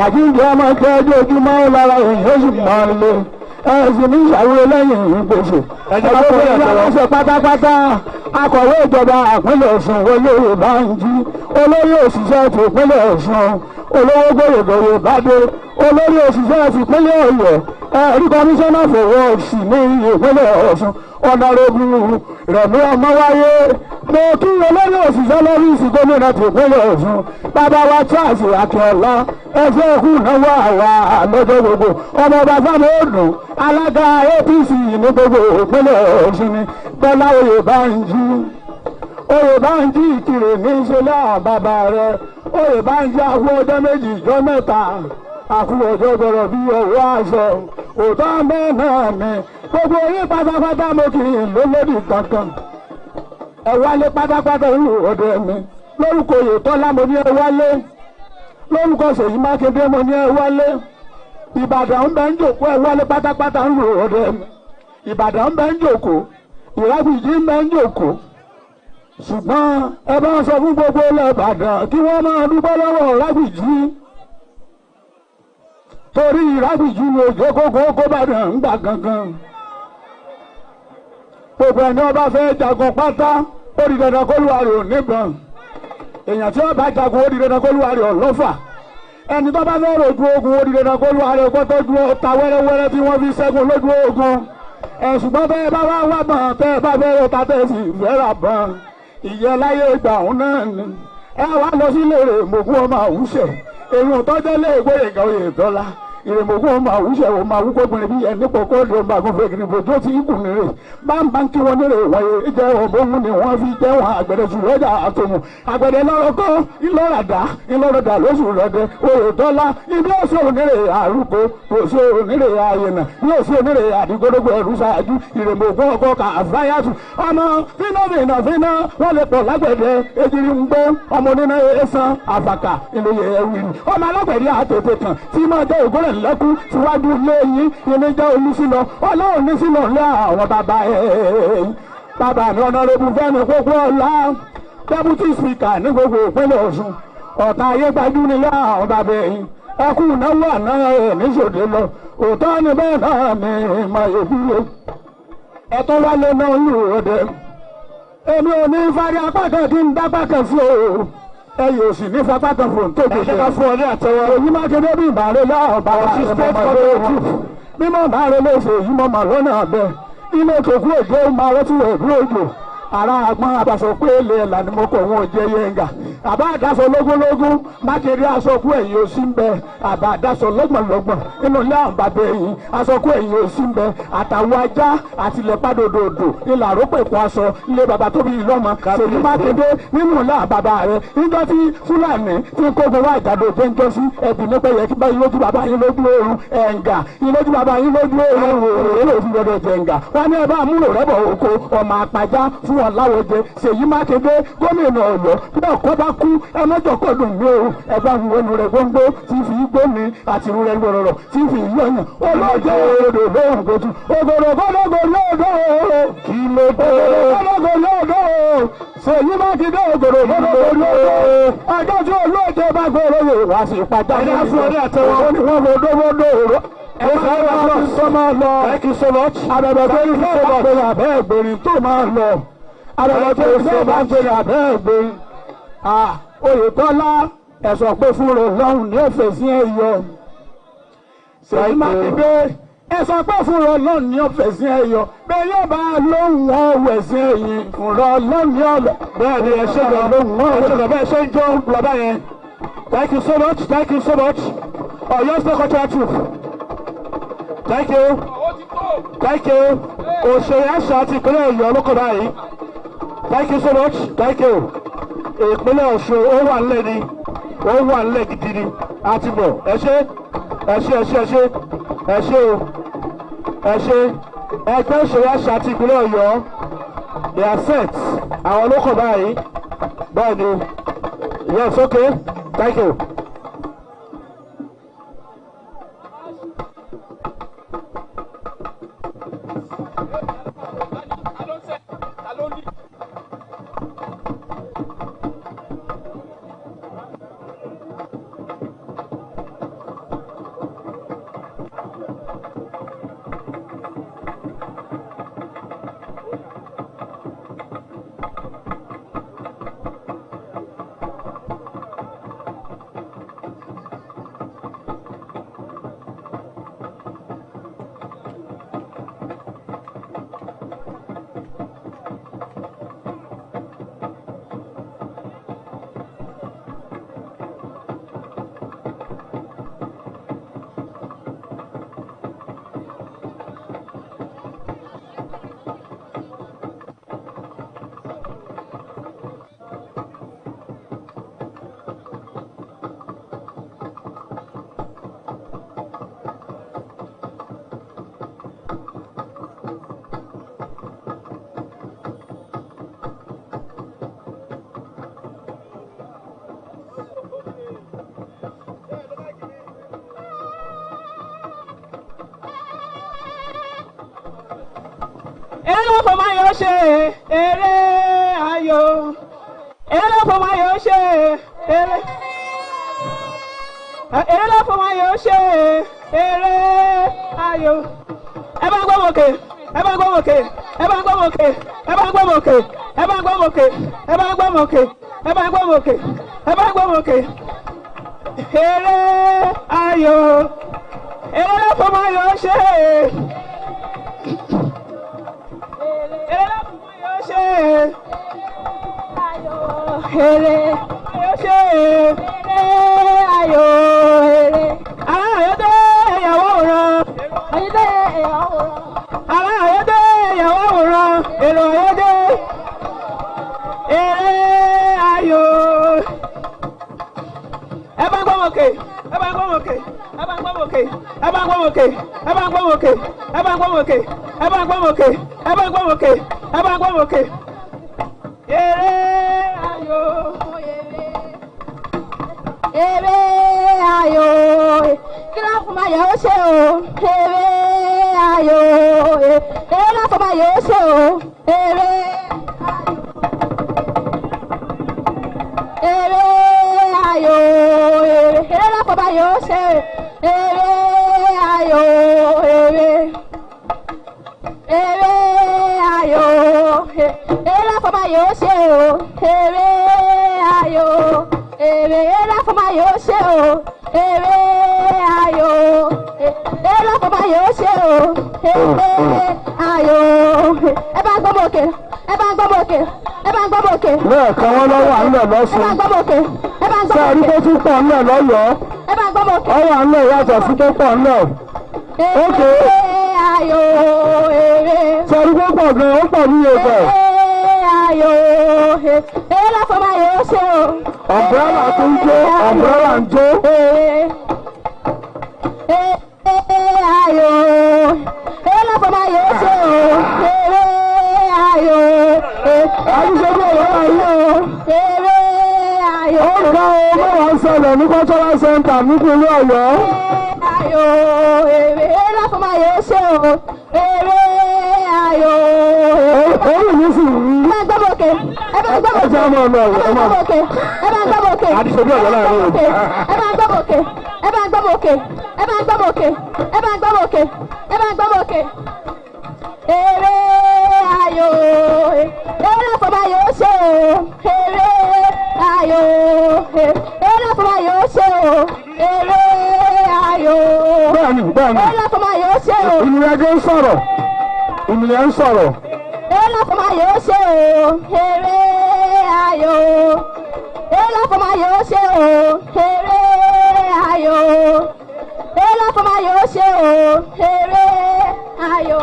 àjíǹde ọmọ kẹjọ ojúmọ́ lára èyí ó sì máa ń lé ẹ̀sìn ní ìṣàwó lẹ́yìn ìgbésẹ̀ ọkùnrin aláṣẹ pátápátá akọ̀wé ìjọba ìpínlẹ̀ Ọ̀ṣun wọlé Ìbánjí olórí òṣìṣẹ́ ti ìpínlẹ̀ Ọ̀ṣun olówó gbòyègbòyè bàdé olórí òṣìṣẹ́ ti ìpínlẹ̀ Ọ̀yọ́ ẹ̀rí kọmíṣánná for works ní ìpínlẹ̀ Ọ̀ṣun ọ̀nàrẹ́bù Rẹ̀mí Ọmọwáyé mo kí olórí òṣìṣẹ́ lórí ìsìn gómìnà ti ìpínlẹ̀ Ọ̀ṣun bàbá wa Charles Akínọlá ẹgbẹ́ ẹ̀kú náwó àwa lọ́jọ́ gbogbo ọmọ bàbá mi ò dùn alága APC ní gbogbo ìpínlẹ̀ Ọ̀ṣun ni Bọ́lá Oyèbánjí Ìkirè ní ìṣẹ̀lẹ̀ bàbá rẹ̀ Oyèbánjí àfún ọjọ́ méjì ìjọ mẹ́ta àfún ọjọ́ gbọ́dọ̀ bí ọwọ́ aṣọ òótọ́ mẹ́nà mi gbogbo yín pátápátá mo kì í lólódì kankan ẹ wálé pátápátá ìlú ọdẹ mi lórúkọ Oyetola mo ní ẹ wálé lórúkọ Seyi Makinde mo ní ẹ wálé Ìbàdàn ń bẹ ń jòkó ẹ wálé pátápátá ìlú ọdẹ mi Ìbàdàn ń bẹ ń jòkó Ìrágbìjí ń bẹ ń jòkó ṣùgbọ́n ẹ bá ń sọ fún gbogbo ilẹ̀ Ìbàdàn kí wọ́n máa dúpẹ́ lọ́wọ́ Ìrágbìjí torí Ìrágbìjí ni òjò kókó kó Ìbàdàn ń gbà gangan gbogbo ẹni ọba fẹ́ jagun pátá ó di dandan kó lùwàrí ò níbọn èèyàn tí ọba jagun ó di dandan kó lùwàrí ò lọ́fà ẹni tó bá fẹ́ rojú ogun ó di dandan kó lùwàrí ò gbọ́dọ̀ ju ọta wẹ́rẹ́wẹ́rẹ́ tí wọ́n fi ṣẹ́gun lójú ogun ṣùgbọ́n bẹ́ẹ̀ bá wá wá bàn tẹ́ ẹ bá fẹ́ rọ ta tẹ́ ẹ sì fẹ́ rà bàn ìyẹn láyé ìgbà òun náà ni ẹ wá lọ sí ilé Ìrèmọ̀gún ọmọ àwùṣẹ èyí ò tọ́jọ́ lé Adegboyega Oyetola Ìrèmọ̀gún ọmọ àwùṣẹ ọmọ àwùgbọ́gbìnrin bí ẹni pọ̀kọ́ ọdún ọmọ àgùnfẹ́ kìnnìbò tó ti kù nírè bá ń kí wọn nírè wọ̀nyí jẹ́ ọ̀bọ̀n ni wọ́n fi jẹ́ wọn àgbẹ̀dẹ jù lọ́jà àtòmù àgbẹ̀dẹ lọ́rọ̀kọ́ ńlọ́rọ̀dà lóṣù lọ́dẹ Oyetola ibi ọ̀sẹ̀ onírè àrùkọ òṣè onírè àyẹ̀nà ní òṣè onírè àdìgbòdògbò ẹ̀rú ṣáájú Ìrèmọ̀gún ọkọ̀ kà àfáyàtù ọmọ fínà wọ́n lè pọ̀ lágbẹ̀dẹ ejiri ń gbé ọmọ nínú ẹ̀sán àfàkà ìlòyè ẹ̀wìrì ọmọ alágbẹ̀dẹ àtètè kan tí máa jẹ́ ògbólẹ̀ lẹ́kú síwájú lẹ́yìn ìníjẹ́ olùsílọ ọlọ́run ní sílọ lé àwọn bàbá bàbá mi ọ̀nàrẹ́bù Fẹ́mi Kókóọlá deputy speaker ní gbogbo ìpínlẹ̀ Ọ̀ṣun ọ̀tá ayé gbajú nílé àwọn bàbá ẹ̀yìn ẹkú náwó àná ẹ̀ níṣòdè lọ òótọ́ ni bẹ́ẹ̀ náà ni ìmọ̀ ìbúrò ẹ̀tọ́ wálé náà ń lò ó dẹ èmi ò ní fárí apá kan kí n dápá kan sí o ẹyẹ òsì ní fapá kan fò ń tó gbèsè ẹ fún ọ ní àtẹwọ Seyi Makinde bí ìbàrẹ láàbà mímọ ìbàrẹ lóṣè yìí mọ màlúùnà bẹ́ẹ̀ ilé kòkú òjò máa rọtí ẹbí òjò ara àgbọn àbàṣọ pé ilé ẹ̀là ni mo kọ̀ wọn jẹ yẹnga àbá àdásọ lógúnlógún Makinde aṣọkú ẹ̀yìn òsì ń bẹ àbá àdásọ lọ́gbọ̀nlọ́gbọ̀n nínú ilé àwọn bàbá ẹ̀yìn aṣọkú ẹ̀yìn òsì ń bẹ àtàwọn ajá àtìlẹ́pà dòdòdò ilà àrópè kó aṣọ ilé bàbá tóbi ìlọ́mọ Seyi Makinde nínú ilé àwọn bàbá rẹ níjọ́ tí Fúlàní tí ń kógun wá ìjàdó jẹ́ńjọ́ sí ẹ̀bì nípa yẹ kí bá yín lójú bàbá yín lójú oorun ẹ̀ǹgà yín lójú bàbá yín lójú oorun òòrùn òfin gbọdọ̀ jẹ̀ǹgà wọn ní ẹ bá múlò rẹ́bọ̀ oko ọmọ àpàjá fún fún wọn láwọ̀ jẹ Ṣèyí Mákindé gómìnà Ọ̀yọ́ bí ọkọ bá kú ẹ mọ́jọ kọ́ dùn mí o ẹ bá mi wọnú rẹ̀ gbóngbó tí fi gbó mi àti irú rẹ̀ gbọ̀rọ̀rọ̀ tí fi yọ̀yàn olóòjẹ́ òdò lóhùn kòtù ògòrò gbọ́dọ̀gbọ̀ lóòdò kí ló dé gbọ́dọ̀gbọ̀ lóòdò Ṣèyí Mákindé ògòrò gbọ́dọ̀gbọ̀ lóòdò ọjọ́ tí olóòjẹ́ bá gbọ́rọ̀ yóò wá sí pàjáwìrì Thank you so much. Àbẹ̀bẹ̀ tó ń bá gbèrè abẹ́ ìgbèrè tó máa ń lọ. Àbẹ̀bẹ̀ tó ń bá gbèrè abẹ́ ìgbèrè. Oyetola ẹ̀sọ̀ pé fún rẹ̀ lọ́hùn ní ọ̀fẹ̀sí ẹ̀yọ. Ṣèyí Mákindé ẹ̀sọ̀ pé fún rẹ̀ lọ́hùn ní ọ̀fẹ̀sí ẹ̀yọ. Bẹ́ẹ̀ yóò bá lóhùn ọ̀wẹ̀sí ẹ̀yìn fún rẹ̀ lọ́hùn ní ọ̀lọ́. Bẹ́ẹ̀ ni ẹ ṣe lọ lóhùn ọ̀wẹ̀sí bẹ́ẹ̀ ṣe ń jó bàbá yẹn. Thank you so much. Thank you so much. Ọ̀yọ́ State Cultural Troupe. Thank you. Thank you. Òṣèré àṣà ti ìpínlẹ̀ Ọ̀yọ́ ló kọ́ báyìí. Thank you so much. Thank you. Ìpínlẹ̀ Ọ̀ṣun ó wà nílẹ̀ ni. Ó wà nílẹ̀ gidi ni. A ti mọ̀. Ẹ ṣé. Ẹ ṣé ẹ ṣé ẹ ṣé. Ẹ ṣé o. Ẹ ṣé. Ẹgbẹ́ òṣèré àṣà ti ìpínlẹ̀ Ọ̀yọ́. They are set. Àwọn ló kọ́ báyìí. Bẹ́ẹ̀ ni. Yes, okay. Thank you. Eré fún máa yóò ṣe eré ayọ̀. Eré fún máa yóò ṣe eré. Eré fún máa yóò ṣe eré ayọ̀. Ẹ bá gbọ́ mọ̀kè, ẹ bá gbọ́ mọ̀kè, ẹ bá gbọ́ mọ̀kè, ẹ bá gbọ́ mọ̀kè, ẹ bá gbọ́ mọ̀kè, ẹ bá gbọ́ mọ̀kè, ẹ bá gbọ́ mọ̀kè, ẹ bá gbọ́ mọ̀kè. Eré ayọ̀. Eré fún máa yóò ṣe. Eré fún máa yóò ṣe. Eré yóò ṣe. Eré ayọ̀. Eré. Àwọn àyọ̀dé ìyàwó òran. Àyọ̀dé ìyàwó òran. Àwọn àyọ̀dé ìyàwó òran. Èrò àyọ̀dé. Eré ayọ̀. Ẹ bá gbọ́ mọ̀kè. Ẹ bá gbọ́ mọ̀kè. Ẹ bá gbọ́ mọ̀kè. Ẹ bá gbọ́ mọ̀kè. Ẹ bá gbọ́ mọ̀kè. Ẹ bá gbọ́ mọ̀kè. Ẹ bá gbọ́ mọ̀kè. Ẹ bá gbọ́ mọ̀kè. Ẹ bá gbọ́ mọ̀kè. Eré ayọ̀. Eré ayọ̀. Kí ló fún máa yọ̀ ó ṣe o? Eré ayọ̀. Eré ló fún máa yọ̀ ó ṣe o? Eré ayọ̀. Eré ayọ̀. Eré ló fún máa yọ̀ ó ṣe. Eré ayọ̀. Eré ayọ̀. Eré ló fún máa yọ̀ ó ṣe o? Eré ayọ̀. Eré ló fún máa yọ̀ ó ṣe o? Eré ayọ̀. Eré ló fún máa yọ̀ ó ṣe o? Eré ayọ̀. Ẹ bá gbọ́ mọ̀kè. Ẹ bá gbọ́ mọ̀kè. Ẹ bá gbọ́ mọ̀kè. lẹ́ẹ̀kan wọn lọ́wọ́ à ń lẹ̀ lọ́sùn. Ẹ bá gbọ́ mọ̀kè. Ẹ bá gbọ́ Ṣé ẹni mọ̀kè. tó tún pọ̀ ńlẹ̀ lọ́yọ̀ọ́? Ẹ bá gbọ́ mọ̀kè. Ọwọ́ à ń lẹ̀ yàtọ̀ sí tó pọ̀ ńlẹ̀. Eré ayọ̀. Eré. Ṣé ẹni tó pọ̀ gan-an ó pọ̀ ní Yorùbá? Ayọ̀. Eré ló fún máa yọ̀ ó ṣe o? Umbrella tó ń jó, umbrella ń jó. Ayọ̀. Eré ló fún máa yọ̀ ó ṣe o? Eré ayọ̀. ní cultural center nípínlẹ̀ Ọ̀yọ́. Ayò èrè láfọmọ yóò ṣe o. Èrè ayò. Orí mi sì rí. Ẹ bá gbọ́ bòkè. Ẹ bá gbọ́ bòkè. Ẹ jẹ́ ọmọ ọmọ Ẹ bá gbọ́ bòkè. Ẹ bá gbọ́ bòkè. Àdìsọ́bí Ọ̀yọ́ láàrin òní. Ẹ bá gbọ́ bòkè. Ẹ bá gbọ́ bòkè. Ẹ bá gbọ́ bòkè. Ẹ bá gbọ́ bòkè. Ẹ bá gbọ́ bòkè. Èrè ayò. Èrè láfọmọ yóò ṣe o. Èrè ayò. Èrè láfọmọ yóò ṣe o. Èrè ayò. Bẹ́ẹ̀ni. Èrè láfọmọ yóò ṣe o. Ìnìyàn gé ń sọ̀rọ̀. Ìnìyàn ń sọ̀rọ̀. Èrè láfọmọ yóò ṣe o. Èrè ayò. Èrè láfọmọ yóò ṣe o. Èrè ayò. Èrè láfọmọ yóò ṣe o. Èrè ayò.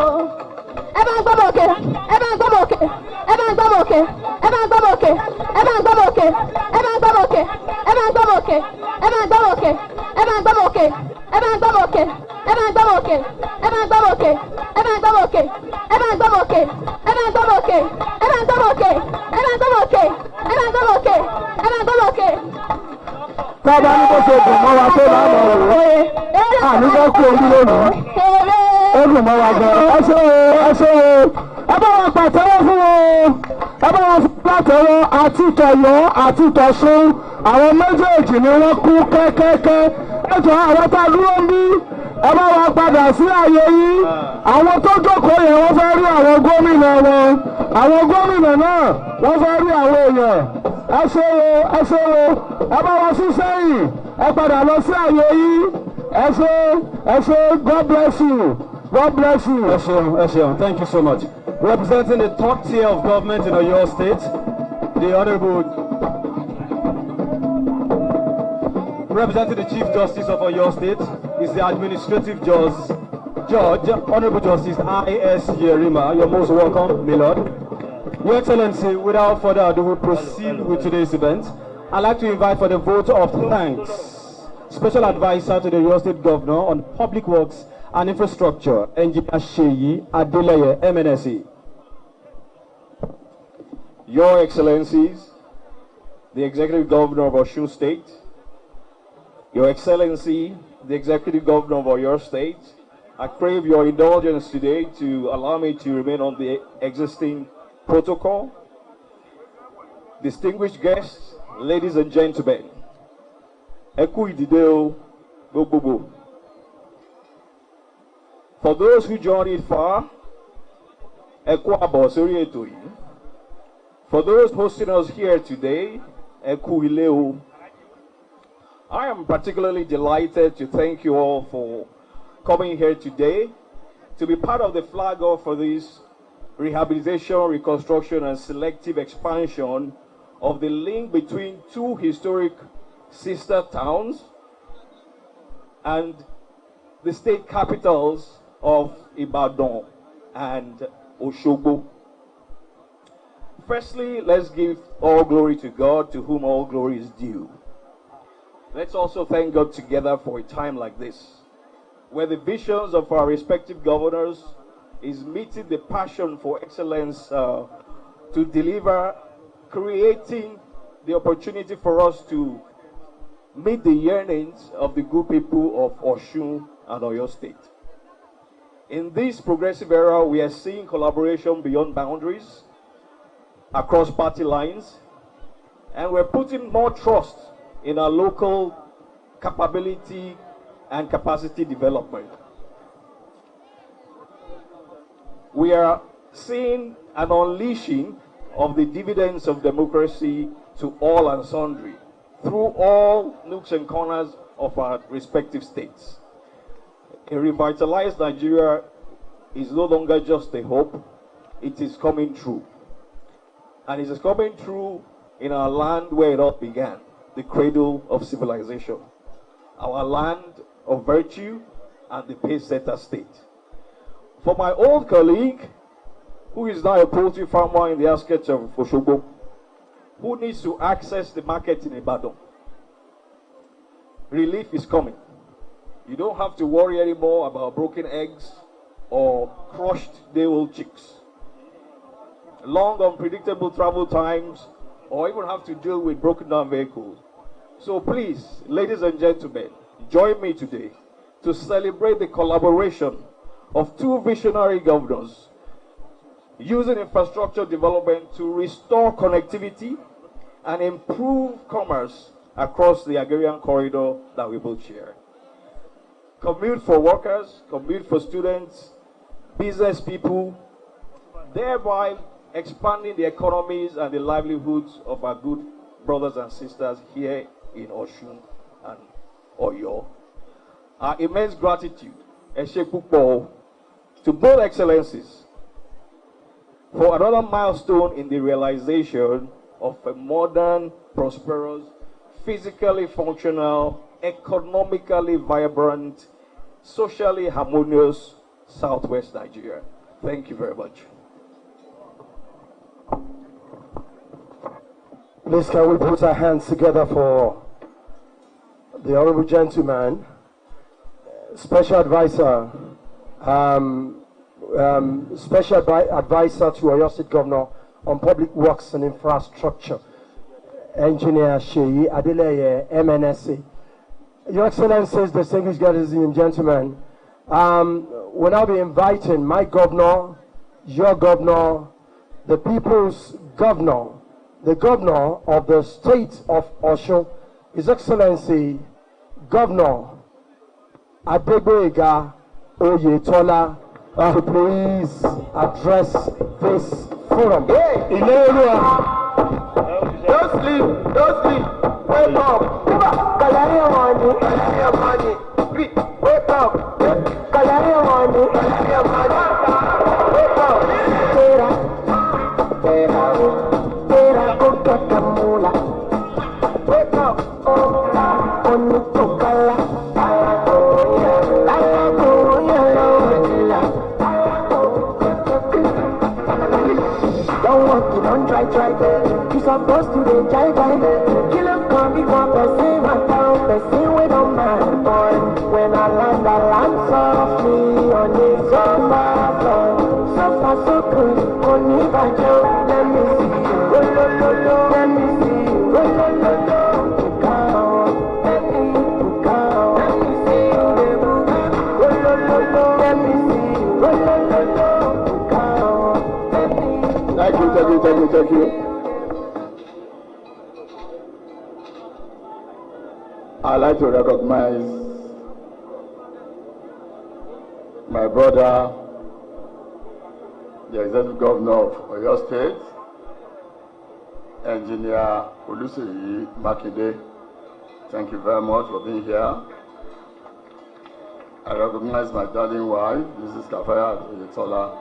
Ẹ bá gbọ́ bòkè. Ẹ bá gbọ́ bòkè. Ẹ bá gbọ́ bòkè. Ẹ bá gbọ́ bòkè. Ẹ bá gbọ́ bòkè. Ẹ bá gbọ́ bòkè. Ẹ bá gbọ́ bòkè. Ẹ bá gbọ́ bòkè. Ẹ bá gbọ́ bòkè. Ẹ bá gbọ́ bòkè. Ẹ bá gbọ́ bòkè. Ẹ bá gbọ́ bòkè. Ẹ bá gbọ́ bòkè. Ẹ bá gbọ́ bòkè. Ẹ bá gbọ́ bòkè. Ẹ bá gbọ́ bòkè. Ẹ bá gbọ́ bòkè. Ẹ bá gbọ́ bòkè. Ẹ bá gbọ́ bòkè. Tábà ní kó ṣe dùn mọ́ wa tó láàmú ọ̀rọ̀. Àní fẹ́ kú orí lónìí. Ó dùn mọ́ wa gan. Ẹ ṣé o, ẹ ṣé o. Ẹ bá wọn pàtẹ́wọ́ fún o. Ẹ bá wọn pàtẹ́wọ́ àti tọ̀yọ́ àti tọ̀ṣun. Àwọn méjèèjì ni wọ́n kú kẹ́kẹ́kẹ́. Ẹ jọ àwọn tá a dúró ń bí. Ẹ bá wọn padà sí àyè yìí. Àwọn tó jókòó yẹn wọ́n fẹ́ rí àwọn gómìnà wọn. Àwọn gómìnà náà wọ́n fẹ́ rí àwọn èèyàn. Ẹ ṣé o, ẹ ṣé o. Ẹ bá wọn sún sẹ́yìn. Ẹ padà lọ sí àyè yìí. Ẹ ṣé, God bless you. God bless you. Esheon, thank you so much. Representing the top tier of government in Oyo State, the Honorable, representing the Chief Justice of Oyo State, is the Administrative Judge, Honorable Justice I.S. Yerima. You're most welcome, my Lord. Your Excellency, without further ado, we proceed with today's event. I'd like to invite for the vote of thanks, Special Advisor to the Oyo State Governor on Public Works and Infrastructure, Engineer Seyi Adeleye, MNSE. Your Excellencies, the Executive Governor of Osun State, Your Excellency, the Executive Governor of Oyo State, I crave your indulgence today to allow me to remain on the existing protocol. Distinguished guests, ladies and gentlemen, Eku idide o, gbogbo. For those who journeyed it far, Eku abo sórí ètò yìí. For those hosting us here today, Eku ile o. I am particularly delighted to thank you all for coming here today to be part of the flag off for this rehabilitation, reconstruction, and selective expansion of the link between two historic sister towns and the state capitals of Ibadan and Osogbo. Firstly, let's give all glory to God, to whom all glory is due. Let's also thank God together for a time like this, where the visions of our respective governors is meeting the passion for excellence to deliver, creating the opportunity for us to meet the yearnings of the good people of Osun and Oyo State. In this progressive era, we are seeing collaboration beyond boundaries, across party lines, and we're putting more trust in our local capability and capacity development. We are seeing an unleashing of the dividends of democracy to all and sundry through all nooks and corners of our respective states. A revitalized Nigeria is no longer just a hope, it is coming true. And it is coming true in our land where it all began, the cradle of civilization, our land of virtue and the pace-setter state. For my old colleague, who is now a poultry farmer in the outskirts of Osogbo, who needs to access the market in Ibadan, relief is coming. You don't have to worry anymore about broken eggs or crushed day-old chicks, long unpredictable travel times, or even have to deal with broken down vehicles. So please, ladies and gentlemen, join me today to celebrate the collaboration of two visionary governors using infrastructure development to restore connectivity and improve commerce across the agrarian corridor that we both share. Commute for workers, commute for students, business people, thereby expanding the economies and the livelihoods of our good brothers and sisters here in Osun and Oyo. Our immense gratitude, Eshe Pupo, to both excellencies for another milestone in the realization of a modern, prosperous, physically functional, economically vibrant, socially harmonious Southwest Nigeria. Thank you very much. Please, can we put our hands together for the honorable gentleman, special advisor, advisor to Oyo State Governor on Public Works and Infrastructure, Engineer Seyi Adeleye, MNSA. Your Excellencies, distinguished ladies and gentlemen, we'll now be inviting my governor, your governor, the people's governor, the governor of the state of Osun, His Excellency Governor Adegboyega Oyetola, to please address this forum. Hey, don't sleep, wake up. Collect your money, wake up. Collect your money, wake up. Tera, go get the moolah. Wake up, don't try. You supposed to be try. Kill him, come before person, my town, person we don't mind, boy. When I land softly on the sofa, so far so good, only by Joe. Let me see you, let me see you, let me see you, Thank you. I'd like to recognize my brother, the Executive Governor of Oyo State, Engineer Seyi Makinde. Thank you very much for being here. I recognize my darling wife, Mrs. Oyetola,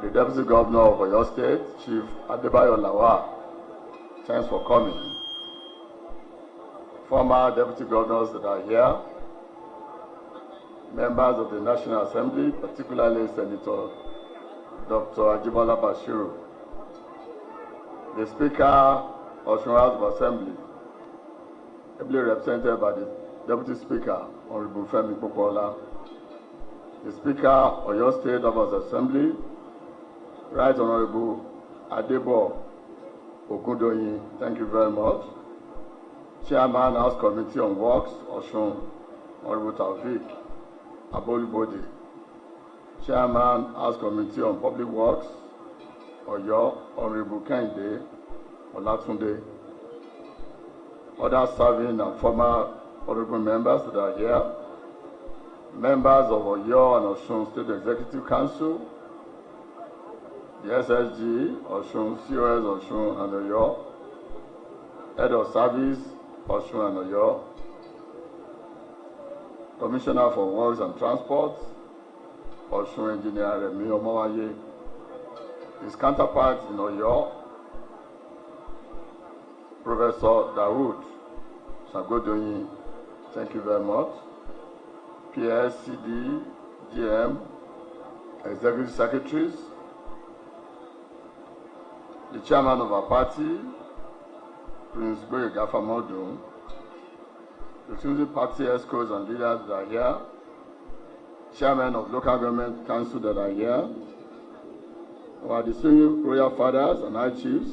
the Deputy Governor of Oyo State, Chief Adegboyega. Thanks for coming. Former Deputy Governors that are here, members of the National Assembly, particularly Senator Dr. Ajibola Bashiru, the Speaker of the House of Assembly, ably represented by the Deputy Speaker, Honorable Femi Popola, the Speaker of Oyo State House of Assembly, Right Honorable Adegboyega, thank you very much. Chairman House Committee on Works, Osun, Honorable Taufik Abolibode. Chairman House Committee on Public Works, Oyo, Honorable Makinde Olatunde. Other serving and former honorable members that are here, members of Oyo and Osun State Executive Council, the SSG, Osun, COS, Osun and Oyo, Head of Service, Osun and Oyo, Commissioner for Works and Transport, Osun Engineer Remi Omowaye, his counterpart in Oyo, Professor Dawood Sagodoyin, thank you very much. PS, CD, GM, Executive Secretaries, the Chairman of our party, Prince Boyega Famodu, the Tunzi Party ESCOs and leaders that are here, Chairman of Local Government Council that are here, our distinguished royal fathers and high chiefs,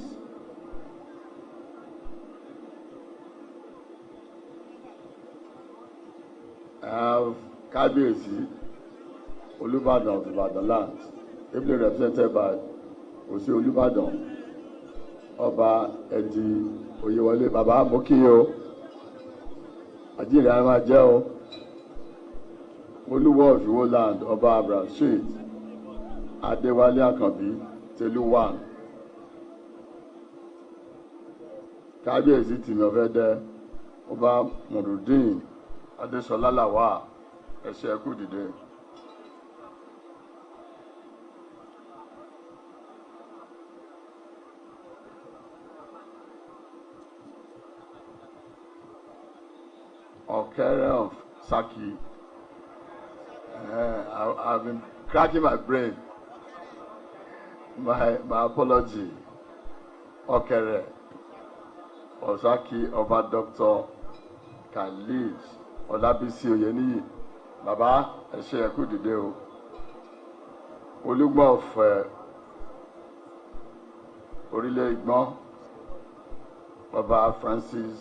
I have Kabiyesi, Olubadan of Ibadan land, ably represented by Osi Olubadan, Ọba Edi Oyewole, Baba Mokiyo, Ajiri Amajeo, Oluwo of Iwo land, Ọba Abraham Street, Adewale Akanbi, Telu 1. Kábíyèsí tìmí ọ̀fẹ́ dẹ́ Ọba Murudeen Adéṣọlá Làwà ẹ̀ṣẹ̀ ẹ̀kú dìde. Ọ̀kẹ́rẹ́ of Saki. I've been cracking my brain. My apology. Ọ̀kẹ́rẹ́ Osaki Ọba Dr. Khalid Ọlábísí Oyeniyi. Bàbá ẹ̀ṣẹ̀ ẹ̀kú dìde o. Olúgbọ́n of Orílẹ̀ Ìgbọ́n. Ọba Francis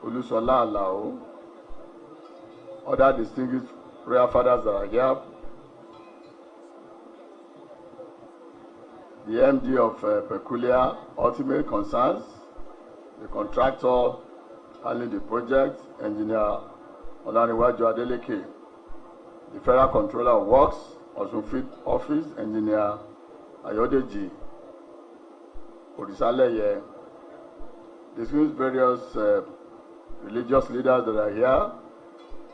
Olúṣọlá Àlàó. Other distinguished royal fathers that are here. The MD of Peculiar Ultimate Concerns, the contractor handling the project, Engineer Olaniwaju Adeleke, the Federal Controller of Works, Osun Field Office, Engineer Ayodeji Orisaleye, distinguished various religious leaders that are here,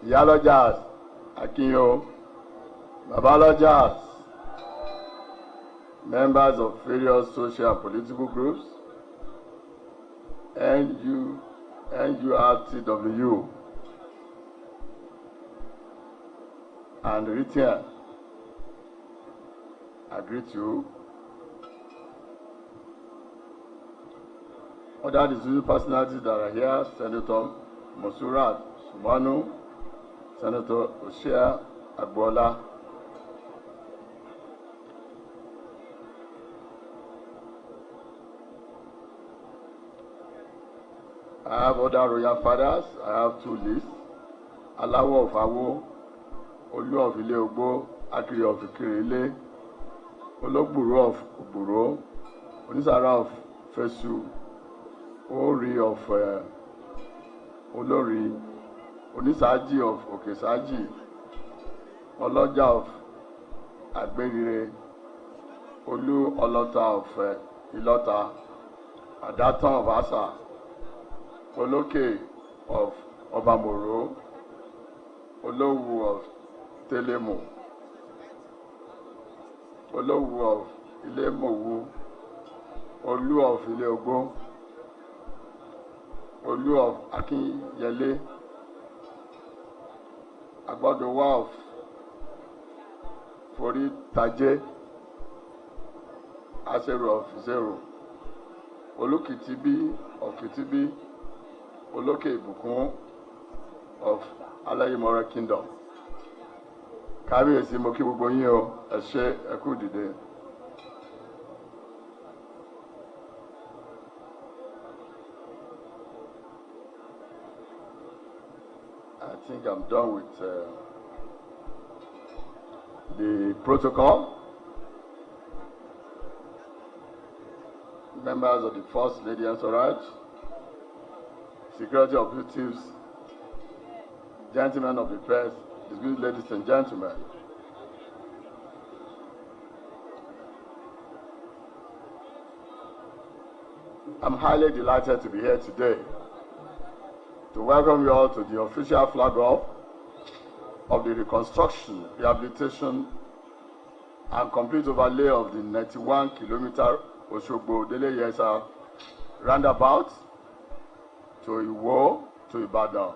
Iyalojas, Akinyo, Babalojas, members of various social and political groups, NURTW, and Ritian. I greet you. Other distinguished personalities that are here, Senator Monsurat Sumanu, Senator Oshia Agbola, I have other royal fathers. I have 2 lists. Alawo of Awo, Olu of Ile Ogbo, Akiri of Ikirile, Ologburo of Ogburo, Onisara of Fesu, Ori of Olori, Onisaji of Okesaji, Oloja of Agberire, Olu Olota of Ilota, Adatan of Asa, Oloke of Obamoro, Olowu of Telemo, Olowu of Ilemowu, Olu of Ileogbo, Olu of Akinyele, Agbodowa of Fori Taje, Aseru of Zero, Olukitibi of Kitibi, Oloke Ibukun of Alayimora Kingdom. Kábíyèsí mo kí gbogbo yín o, ẹ ṣé ẹ kú dìde. I think I'm done with the protocol. Members of the First Lady Entourage, security operatives, gentlemen of the press, distinguished ladies and gentlemen. I'm highly delighted to be here today to welcome you all to the official flag off of the reconstruction, rehabilitation, and complete overlay of the 91-kilometer Osogbo Dele Yesa roundabout to Iwo to Ibadan,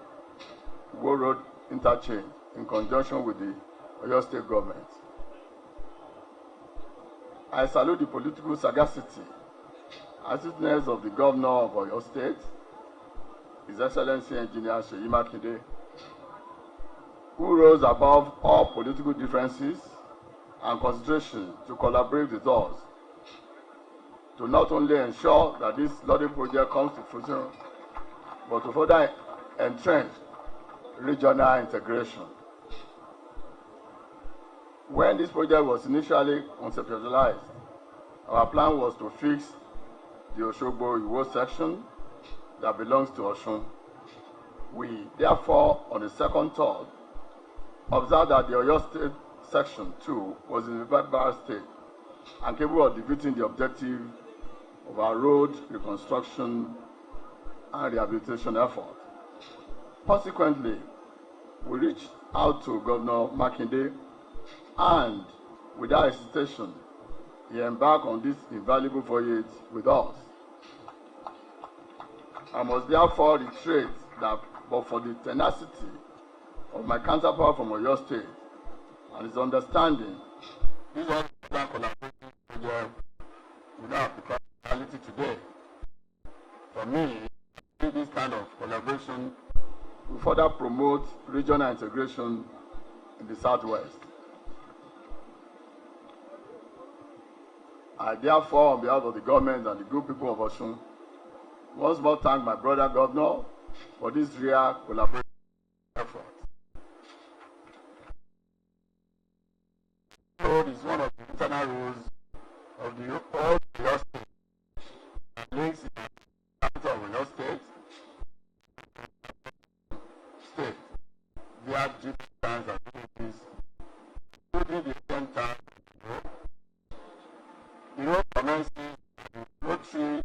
Iwo Road interchange in conjunction with the Oyo State government. I salute the political sagacity, astuteness of the governor of Oyo State, His Excellency Engineer Seyi Makinde, who rose above all political differences and consideration to collaborate with us to not only ensure that this laudable project comes to fruition, but to further entrench regional integration. When this project was initially conceptualized, our plan was to fix the Osogbo Iwo section that belongs to Osun. We therefore, on the second thought, observed that the Oyo State section 2 was in a very bad state and capable of defeating the objective of our road reconstruction and rehabilitation effort. Consequently, we reached out to Governor Makinde, and without hesitation, he embarked on this invaluable voyage with us. I must therefore reiterate that, but for the tenacity of my counterpart from Oyo State and his understanding, this was a collaborative project without becoming reality today. For me, this kind of collaboration will further promote regional integration in the Southwest. I therefore, on behalf of the government and the good people of Osun, once more thank my brother governor for this real collaboration effort. The road is one of the internal roads of the whole Oyo State that links the capital of Oyo State via different towns and villages, including the center. The road commences the rotary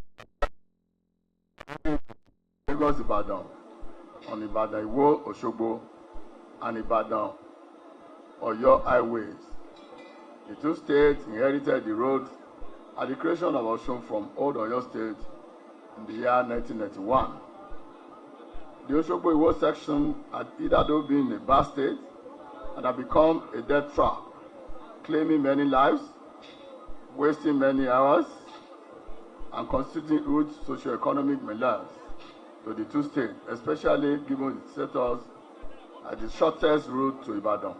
Lagos Ibadan on Ibadan Iwo Osogbo and Ibadan Oyo highways. The two states inherited the road at the creation of Osun from old Oyo State in the year 1991. The Osogbo Iwo section had hitherto been in a bad state and had become a death trap, claiming many lives, wasting many hours, and constituting huge socio-economic menace to the two states, especially given its status as the shortest route to Ibadan,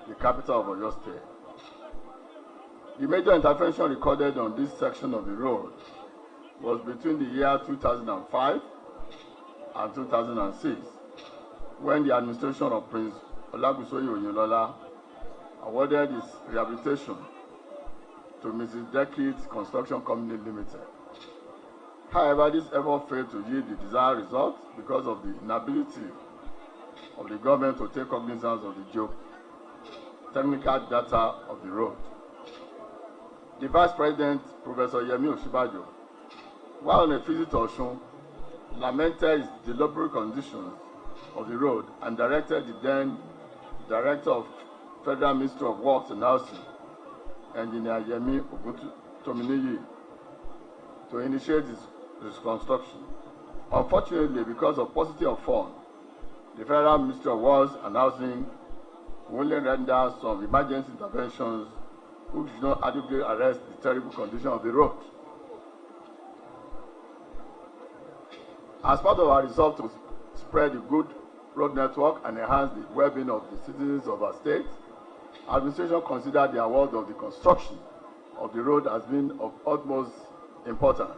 the capital of Oyo State. The major intervention recorded on this section of the road was between the year 2005 and 2006, when the administration of Prince Oyetola awarded its rehabilitation to Mrs. Decades Construction Company Limited. However, this effort failed to yield the desired result because of the inability of the government to take cognizance of the geotechnical data of the road. The Vice President, Professor Yemi Oshibajo, while on a visit to Osun, lamented his deliberate conditions of the road and directed the then Director of Federal Ministry of Works and Housing, Engineer Yemi Oguntominiyi, to initiate this construction. Unfortunately, because of paucity of funds, the Federal Ministry of Works and Housing will only render some emergency interventions which do not adequately arrest the terrible condition of the road. As part of our resolve to spread the good road network and enhance the well-being of the citizens of our state, administration considered the award of the construction of the road as being of utmost importance.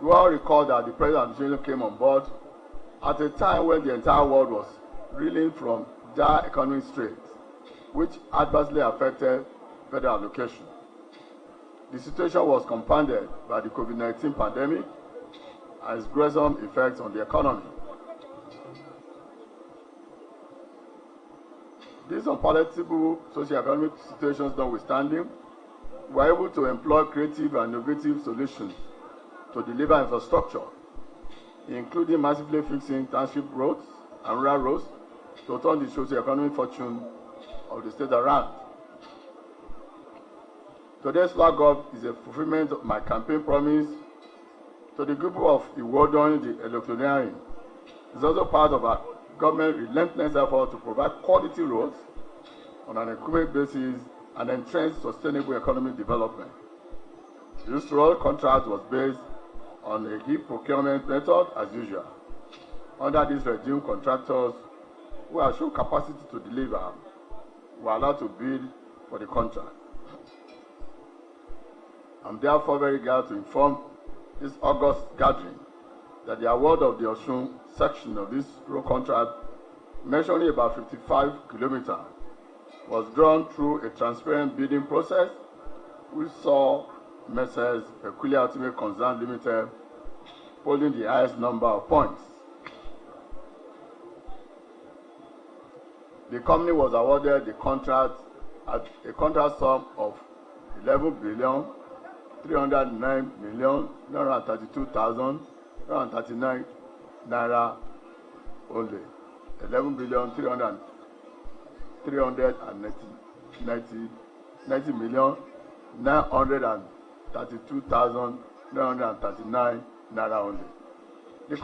We all recall that the present administration came on board at a time when the entire world was reeling from dire economic straits, which adversely affected federal allocation. The situation was compounded by the COVID-19 pandemic and its gruesome effects on the economy. These unpalatable socio-economic situations notwithstanding, we were able to employ creative and innovative solutions to deliver infrastructure, including massively fixing township roads and rural roads to turn the socio-economic fortune of the state around. Today's flag off is a fulfillment of my campaign promise to the group of Iwo during the electioneering. It's also part of our government relentless effort to provide quality roads on an equivalent basis and entrench sustainable economic development. This road contract was based on a heap procurement method as usual. Under this regime, contractors who have shown capacity to deliver were allowed to bid for the contract. I'm therefore very glad to inform this August gathering that the award of the Osun section of this road contract, measuring about 55 kilometers, was drawn through a transparent bidding process, which saw Messrs. Peculiar Ultimate Concern Limited holding the highest number of points. The company was awarded the contract at a contract sum of 11,309,932,939 naira only. 11,390,932,939 naira only. The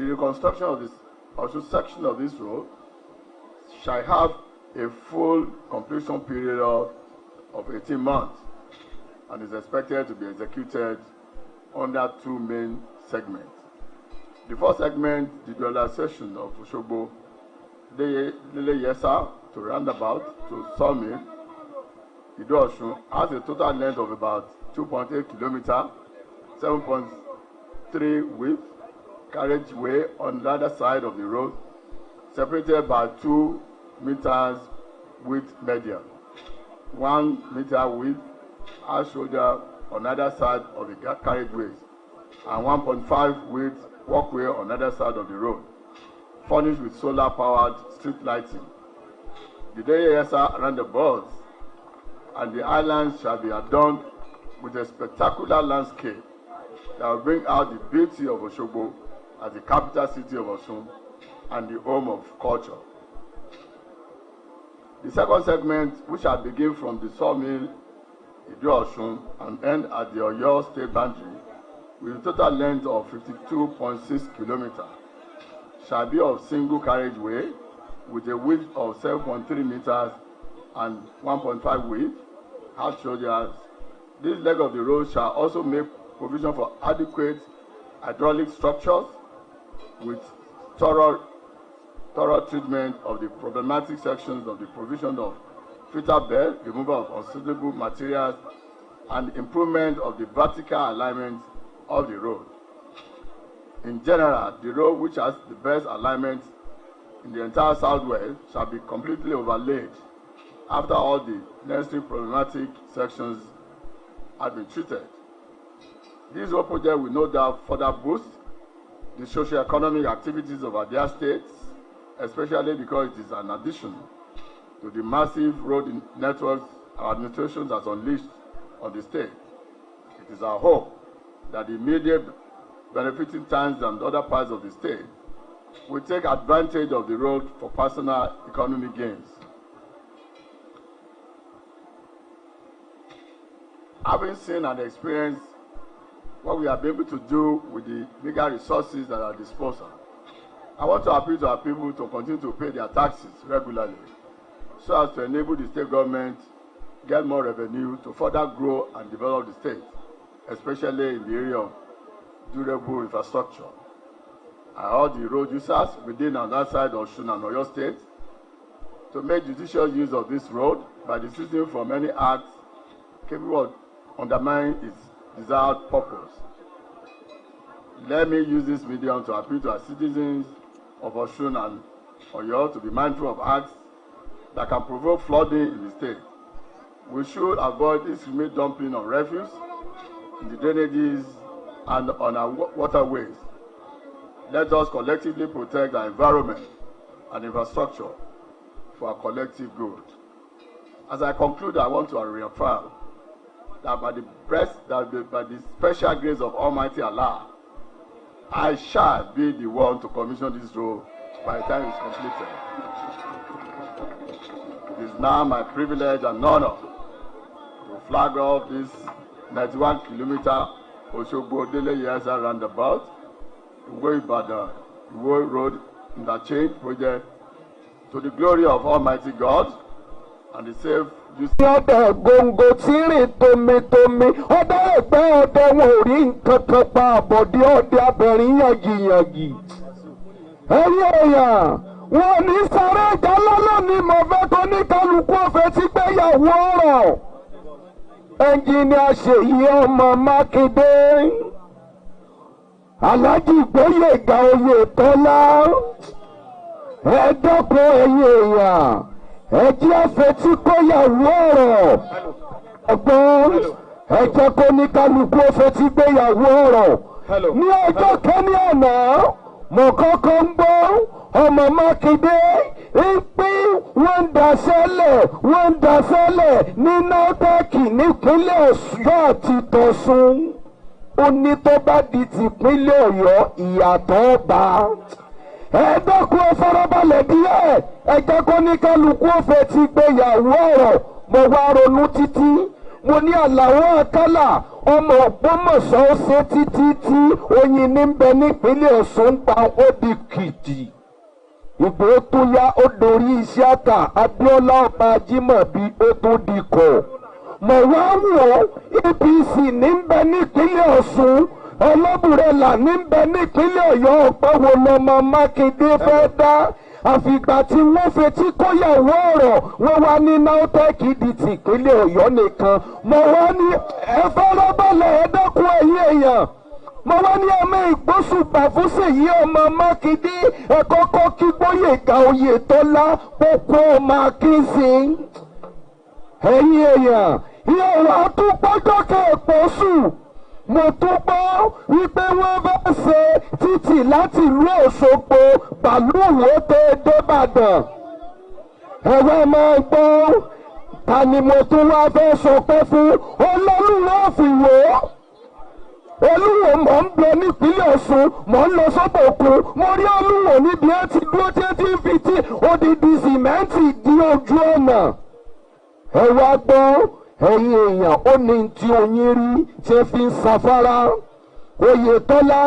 reconstruction of this Osun section of this road shall have a full completion period of 18 months and is expected to be executed under two main segments. The first segment, the dualization of Osogbo, Yesa to roundabout to Sawmill, Osun, has a total length of about 2.8 kilometers, 7.3 width, carriageway on the other side of the road, separated by 2 meters width median, 1 meter width hard shoulder on either side of the carriageways, and 1.5 width walkway on either side of the road, furnished with solar-powered street lighting. The DASR around the boards and the islands shall be adorned with a spectacular landscape that will bring out the beauty of Osogbo as the capital city of Osun and the home of culture. The second segment, which shall begin from the sawmill Osun and end at the Oyo state boundary, with a total length of 52.6 kilometers, shall be of single carriageway with a width of 7.3 meters and 1.5 width, hard shoulders. This leg of the road shall also make provision for adequate hydraulic structures with thorough treatment of the problematic sections of the provision of filter bed, removal of unsuitable materials, and improvement of the vertical alignment of the road. In general, the road, which has the best alignment in the entire southwest, shall be completely overlaid after all the necessary problematic sections have been treated. This road project will no doubt further boost the socio-economic activities of our states, especially because it is an addition to the massive road networks our administration has unleashed on the state. It is our hope that the immediate benefiting towns and other parts of the state will take advantage of the road for personal economic gains. Having seen and experienced what we have been able to do with the legal resources at our disposal, I want to appeal to our people to continue to pay their taxes regularly so as to enable the state government get more revenue to further grow and develop the state, especially in the area of durable infrastructure. I urge the road users within and outside Osun and Oyo State to make judicious use of this road by desisting from any act capable of undermining its desired purpose. Let me use this medium to appeal to our citizens of Osun and Oyo to be mindful of acts that can provoke flooding in the state. We should avoid indiscriminate dumping of refuse in the drainages and on our waterways. Let us collectively protect our environment and infrastructure for our collective good. As I conclude, I want to reaffirm that by the special grace of Almighty Allah, I shall be the one to commission this road by the time it's completed. It is now my privilege and honor to flag off this 91-kilometer Osogbo Yesa roundabout, Ibadan Road interchange project, to the glory of Almighty God and the safe use. Ọ̀dọ̀ gbòǹgbò tí rìn tomitomi, ọ̀dọ̀ ẹ̀gbẹ́ ọ̀dọ̀ wọn ò rí nǹkan kan pa àbọ̀dé ọ̀dẹ abẹ̀rin yàngìyàngì. Ẹ̀yin èèyàn, wọn ò ní sáré ìjà lọ́lọ́ ni mo fẹ́ tó ní kálukú ọ̀fẹ́ tí gbéyàwó ọ̀rọ̀. Ẹnjìnìà Seyi ọmọ Makinde. Adegboyega Oyetola ẹ dọ́kun ẹ̀yin èèyàn ẹ jẹ́ afetí kóyàwó ọ̀rọ̀ ẹ̀gbọ́n ẹ jẹ́ kó ní kálukú fetí gbéyàwó ọ̀rọ̀ ní ọjọ́ kẹ́ni àná mo kọ́kọ́ ń gbọ́ ọmọ Makinde ń pín wọ́n ń daṣẹ́lẹ̀ ní nọ́tẹ́kì nípínlẹ̀ Ọ̀ṣun àti tọ̀ṣun ó ní tó bá di tìpínlẹ̀ Ọ̀yọ́ ìyàtọ̀ ọba ẹ dẹ́kun ẹ farabalẹ̀ díẹ̀ ẹ jẹ́ kó ní kálukú òfin ti gbéyàwó ọ̀rọ̀ mo wá ronú títí mo ní Àlàó Àkàlà ọmọ Ògbómọ̀ṣọ́ ó ṣe títí tí oyin ní bẹ nípínlẹ̀ Ọ̀ṣun pa ó di kìtì ìgbò tó yá ó dorí iṣẹ́ àtà Abíọ́lá ọba Ajímọ̀bí ó tó di kọ̀ mọ̀ wá wọ̀ APC ní bẹ nípínlẹ̀ Ọ̀ṣun ọlọ́bùrẹ́là ní bẹ nípínlẹ̀ Ọ̀yọ́ ọ̀pẹ́wò lọ́mọ Mákindé fẹ́ dá àfìgbà tí wọ́n fetí kóyàwó ọ̀rọ̀ wọ́n wá ní nautech di tìpínlẹ̀ Ọ̀yọ́ nìkan mọ̀ wá ní ẹ farabalẹ̀ ẹ dẹ́kun ẹ̀yin èèyàn mo wá ní ọmọ ìgbósùpà fún Seyi ọmọ Mákindé ẹ kọ́kọ́ kí Gbóyèga Oyètọ́lá pópó ọmọ Akínṣe ẹ̀yin èèyàn ìyẹ̀wò àtúpọ̀jọ́ kẹ̀pọ̀ sùn mo tún gbọ́ wípé wọ́n bá ṣe títì láti ìlú Òṣogbo bàlúùwò tẹ débàdàn ẹ̀wọ́ máa gbọ́ ta ni mo tún wá fẹ́ sọpẹ́ fún Olúwo fìwò Olúwo mọ̀ ń lọ nípínlẹ̀ Ọ̀ṣun mọ̀ ń lọ sọ́bọ̀ òkun mo rí Olúwo níbi ẹ ti dúró tí ẹ ti ń fi tí odidi sìmẹ́ǹtì di ojú ọ̀nà ẹ wá gbọ́ ẹ̀yin èèyàn ó ní tí oyin rí tí ẹ fi ń ṣàfárá Oyètọ́lá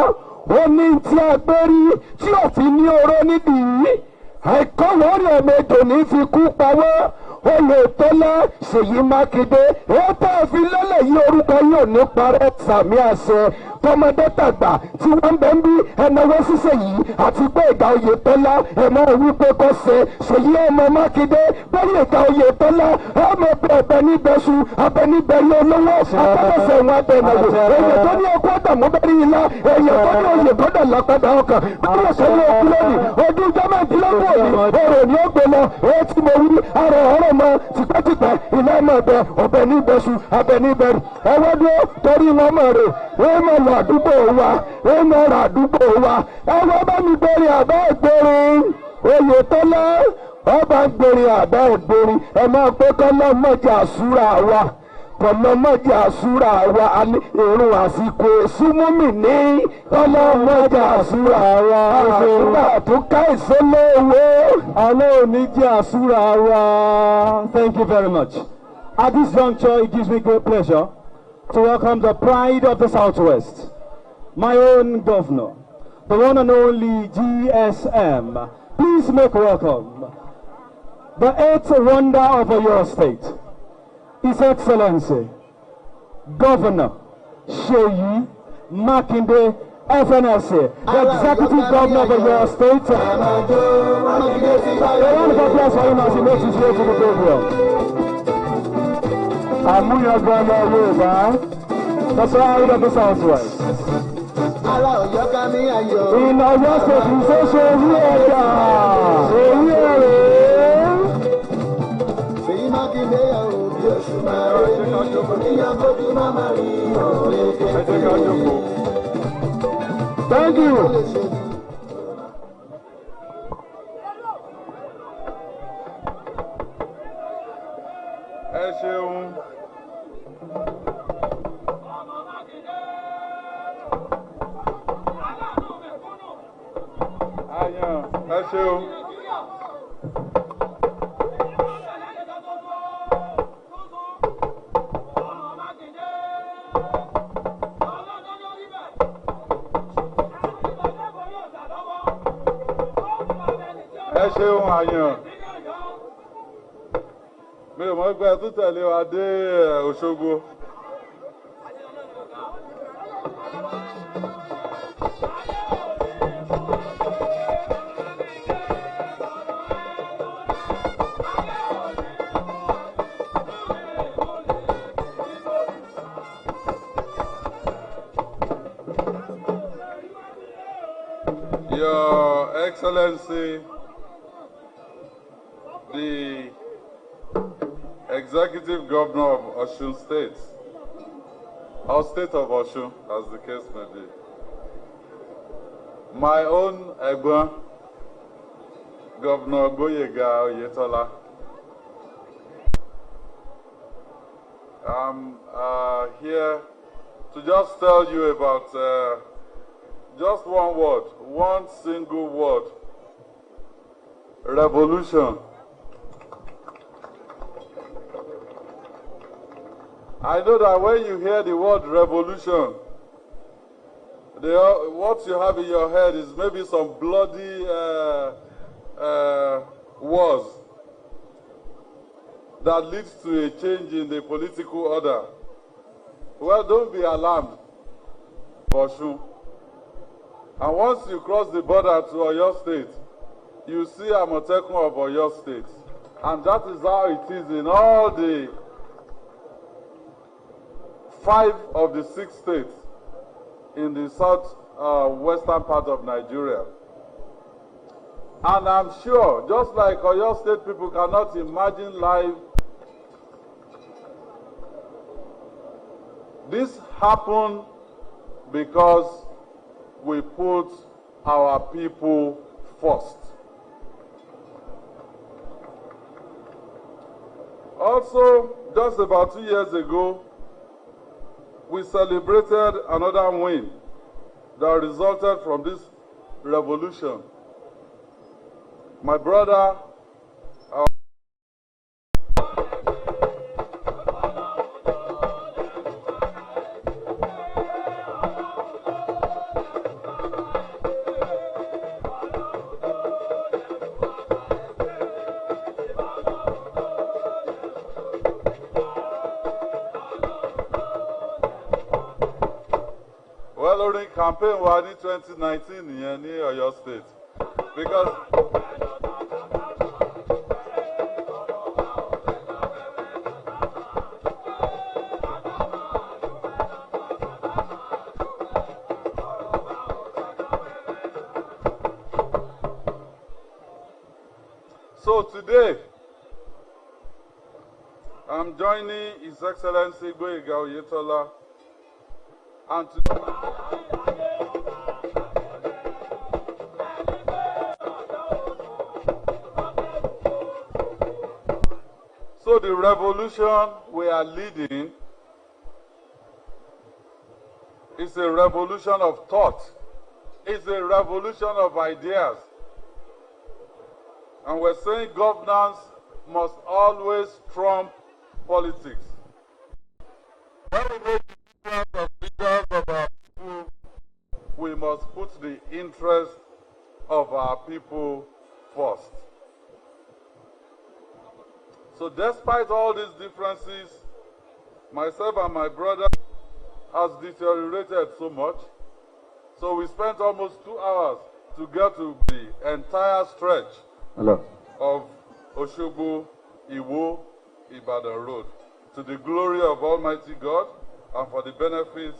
ó ní tí agbérí tí òfin ní oró nídìí àìkọ́wọ́ rẹ̀ mẹ́jọ ní fi kú pawọ́ Oyètọ́lá Seyi Mákindé ó tẹ́ fi lélẹ̀ yí orúkọ yóò ní parẹ́ sàmì àṣẹ tọmọdé tàgbà tí wọ́n bẹ ń bí ẹnáwó ṣíṣe yìí àti Gbóyèga Oyètọ́lá ẹ̀mọ́ wípé kò ṣe Seyi ọmọ Mákindé Gbóyèga Oyètọ́lá ọmọ ọbẹ̀ níbẹ̀ṣu abẹ níbẹ̀rẹ̀ olówó abẹ́lẹ́sẹ̀ wọn abẹ́nàwó èyàn tó ní ọkọ̀ àdàmúbẹ́rẹ́ ilá èyàn tó ní oyè gbọ́dọ̀ lápadà ọkàn báyọ̀ sẹ́yìn òkú lónìí ọdún jẹ́mọ̀dínlọ́gbọ̀n òní ọ̀rọ̀ ni ó gbé lọ èyí tí mo wí ara ọ̀rọ̀ mọ tipẹ́tipẹ́ ilé ẹ̀mọ̀ ọbẹ̀ níbẹ̀ṣu abẹ níbẹ̀rẹ̀ ẹwọ́ dúró torí wọn mọ̀ rè wọ́n mọ̀ lọ àdúgbò wa wọ́n mọ̀ rà àdúgbò wa ẹwọ́ bá mi gbèrè àbẹ́ ìgbèrè Oyètọ́lá ọba gbèrè àbẹ́ ìgbèrè ẹ máa pé kọ́lọ́mọ̀jà àsúrà wa kọ́lọ́mọ̀jà àsúrà wa èrò àsìkò ìsúnmọ́mì ní kọ́lọ́mọ̀jà àsúrà wa àsúrà tó ká ìsọ́lẹ̀ owó alẹ́ òní jẹ́ àsúrà wa. Thank you very much. At this juncture, it gives me great pleasure to welcome the pride of the Southwest, my own governor, the one and only GSM. Please make welcome the eighth wonder of your state, His Excellency, Governor Seyi Makinde, FNSA, the Executive Governor of your state. A round of applause for him as he makes his way to the podium. Àmúyangànlá Yorùbá, the pride of the Southwest. In Ọ̀yọ́ State, we say Seyi ẹ̀dá, Seyi ẹ̀rẹ́. Seyi Mákindé òbí oṣù mẹ́rin, oníyàgòdì máma rí òwe. Thank you. Ẹ ṣeun. Àyàn, ẹ ṣeun. Ẹ ṣeun àyàn. Mi ò mọ̀ pé ẹ tún tẹ̀lé wa dé Òṣogbo. Excellency, the Executive Governor of Osun State, or State of Osun, as the case may be, my own Egbon, Governor Adegboyega Oyetola. I'm here to just tell you about just one word, one single word: revolution. I know that when you hear the word revolution, what you have in your head is maybe some bloody wars that leads to a change in the political order. Well, don't be alarmed, Osun. And once you cross the border to Oyo State, you see Amotekun of Oyo State. And that is how it is in all the 5 of the 6 states in the western part of Nigeria. And I'm sure, just like Oyo State people cannot imagine life, this happened because we put our people first. Also, just about 2 years ago, we celebrated another win that resulted from this revolution. My brother, during campaign wa ní 2019 nìyẹn ní Ọ̀yọ́ State, because so today I'm joining His Excellency Adegboyega Oyetola and so the revolution we are leading is a revolution of thought. It's a revolution of ideas. And we're saying governance must always trump politics. When we make decisions of leaders of our people, we must put the interest of our people first. So despite all these differences, myself and my brother has deteriorated so much. So we spent almost 2 hours to get to the entire stretch of Osogbo, Iwo, Ibadan Road, to the glory of Almighty God and for the benefit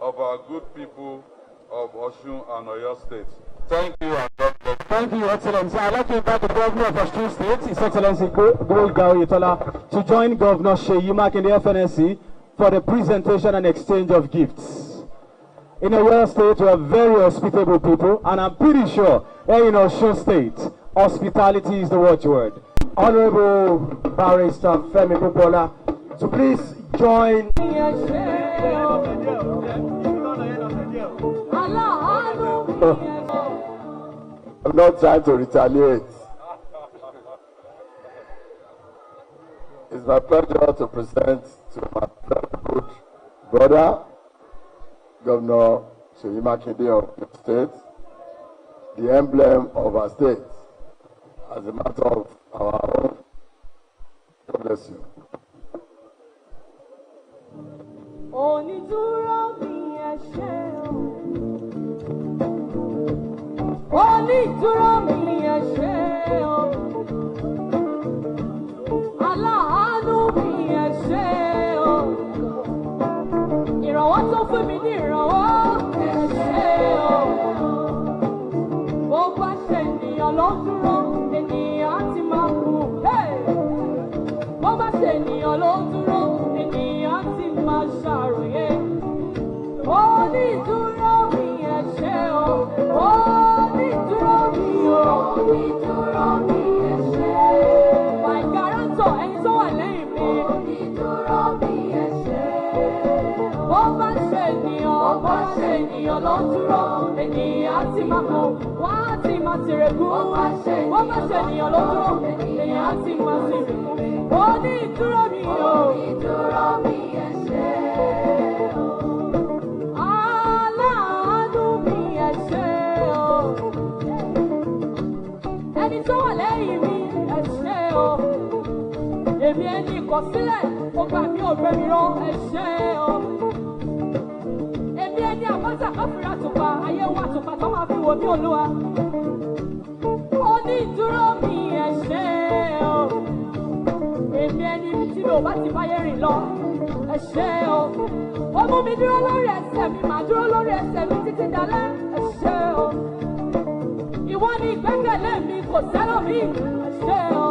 of our good people of Osun and Oyo State. Thank you, and God bless. Thank you, Excellency. I'd like to invite the Governor of Osun State, His Excellency Adegboyega Oyetola, to join Governor Seyi Makinde FNSC for the presentation and exchange of gifts. In Oyo State, we are very hospitable people, and I'm pretty sure here in Osun State, hospitality is the watchword. Honorable Barrister Femi Popola, to please join. I'm not trying to retaliate. It's my pleasure to present to my very good brother, Governor Seyi Makinde of the state, the emblem of our state, as a matter of our own. God bless you. Onídúró mi ẹ ṣé o, aláàánú mi ẹ ṣé o, ìrànwọ́ tó fún mi ní ìrànwọ́ ẹ ṣé o, bó bá ṣe ní máa kó wá tí máa ti rẹ̀gún wọ́n bá ṣe ènìyàn ló dúró ènìyàn á ti máa ti rẹ̀gún ó ní ìdúró mi o ìdúró mi ẹ ṣé o aláàánú mi ẹ ṣé o ẹni tó wà lẹ́yìn mi ẹ ṣé o èmi ẹni ìkọ̀sílẹ̀ ó gbà mí ò gbé mi rán ẹ ṣé o èmi ẹni àbájá káfíńrà tùpà ayé wa tùpà tó máa fi wò mí olúwa ó ní ìdúró mi ẹ ṣé o èmi ẹni tí mi ò bá ti báyé rìn lọ ẹ ṣé o ó mú mi dúró lórí ẹsẹ̀ mi màá dúró lórí ẹsẹ̀ mi títí dalẹ́ ẹ ṣé o ìwọ ni ìgbẹ́kẹ̀lé mi kò sẹ́lòmí ẹ ṣé o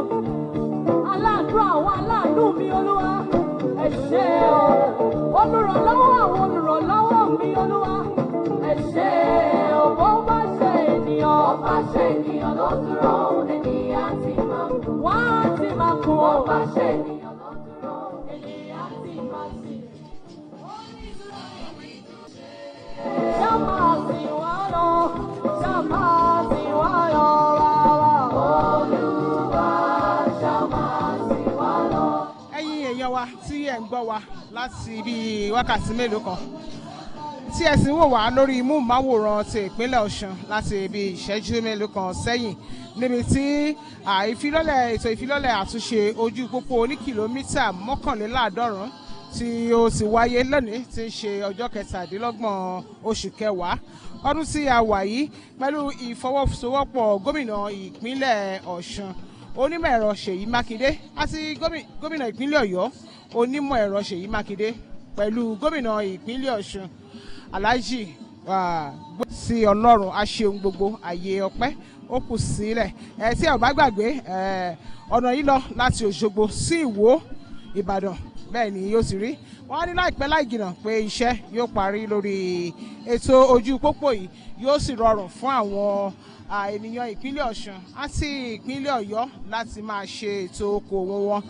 aláàánú àwọn aláàánú mi olúwa ẹ ṣé o olùrànlọ́wọ́ àwọn olùrànlọ́wọ́ mi olúwa ẹ ṣé o bó bá ṣe ènìyàn ló dúró ènìyàn ti máa kú wá ti máa kú bó bá ṣe ènìyàn ló dúró ènìyàn ti máa sì ṣá máa sì wá lọ ṣá máa sì wá lọ olúwa ṣá máa sì wá lọ. ẹ̀yin èèyàn wa tí ẹ̀ ń gbọ́ wa láti bíi wákàtí mélòó kan tí ẹ sì ń wò wá lórí múmáwòrán ti ìpínlẹ̀ Ọ̀ṣun láti ibi ìṣẹ́jú mélòó kan sẹ́yìn níbi tí ètò ìfilọ́lẹ̀ àtúnṣe ojú pópó oní kìlómítà 11 tí ó ti wáyé lónìí tí ń ṣe ọjọ́ 17 oṣù kẹwàá ọdún tí a wà yìí pẹ̀lú ìfọwọ́sowọ́pọ̀ gómìnà ìpínlẹ̀ Ọ̀ṣun onímọ̀ ẹ̀rọ Seyi Makinde àti gómìnà ìpínlẹ̀ Ọ̀yọ́ onímọ̀ ẹ̀rọ Seyi Makinde pẹ̀lú gómìnà ìpínlẹ̀ Ọ̀ṣun Alhaji sí Ọlọ́run aṣeun gbogbo àyè ọpẹ́ ó kù sílẹ̀ tí ẹ ò bá gbàgbé ọ̀nà yìí lọ láti Òṣogbo sí Ìwó Ìbàdàn bẹ́ẹ̀ ni yóò sì rí wọ́n á ní láìpẹ́ láì jìnnà pé iṣẹ́ yóò parí lórí ètò ojú pópó yìí yóò sì rọrùn fún àwọn ènìyàn ìpínlẹ̀ Ọ̀ṣun àti ìpínlẹ̀ Ọ̀yọ́ láti máa ṣe ètò okòwò wọn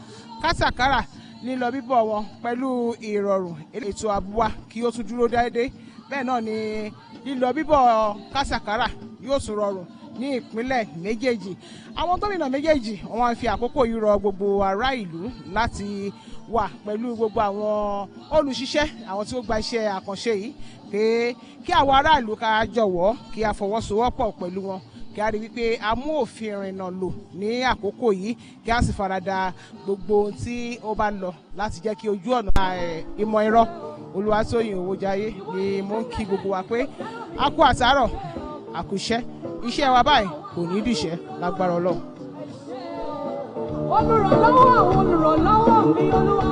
kátàkárà lílọ bíbọ̀ wọn pẹ̀lú ìrọ̀rùn ètò àbúwá kí ó tún dúró déédéé bẹ́ẹ̀ náà ni lílọ bíbọ̀ kátàkárà yóò tún rọrùn ní ìpínlẹ̀ méjèèjì àwọn gómìnà méjèèjì wọ́n fi àkókò yìí rọ gbogbo ará ìlú láti wà pẹ̀lú gbogbo àwọn olùṣiṣẹ́ àwọn tí ó gba iṣẹ́ àkànṣe yìí pé kí àwọn aráàlú ká jọ̀wọ́ kí a fọwọ́sowọ́pọ̀ pẹ̀lú wọn kí a rí wípé a mú òfin ìrìnnà lò ní àkókò yìí kí a sì farada gbogbo ohun tí ó bá lọ láti jẹ́ kí ojú ọ̀nà ìmọ̀ ẹ̀rọ Olúwatóyìn Owójayé ni mo ń kí gbogbo wa pé a kú àtàárọ̀ àkúṣẹ́ iṣẹ́ wa báyìí kò ní dìṣẹ́ lágbára Ọlọ́run. olùrànlọ́wọ́ àwọn olùrànlọ́wọ́ mi olúwa.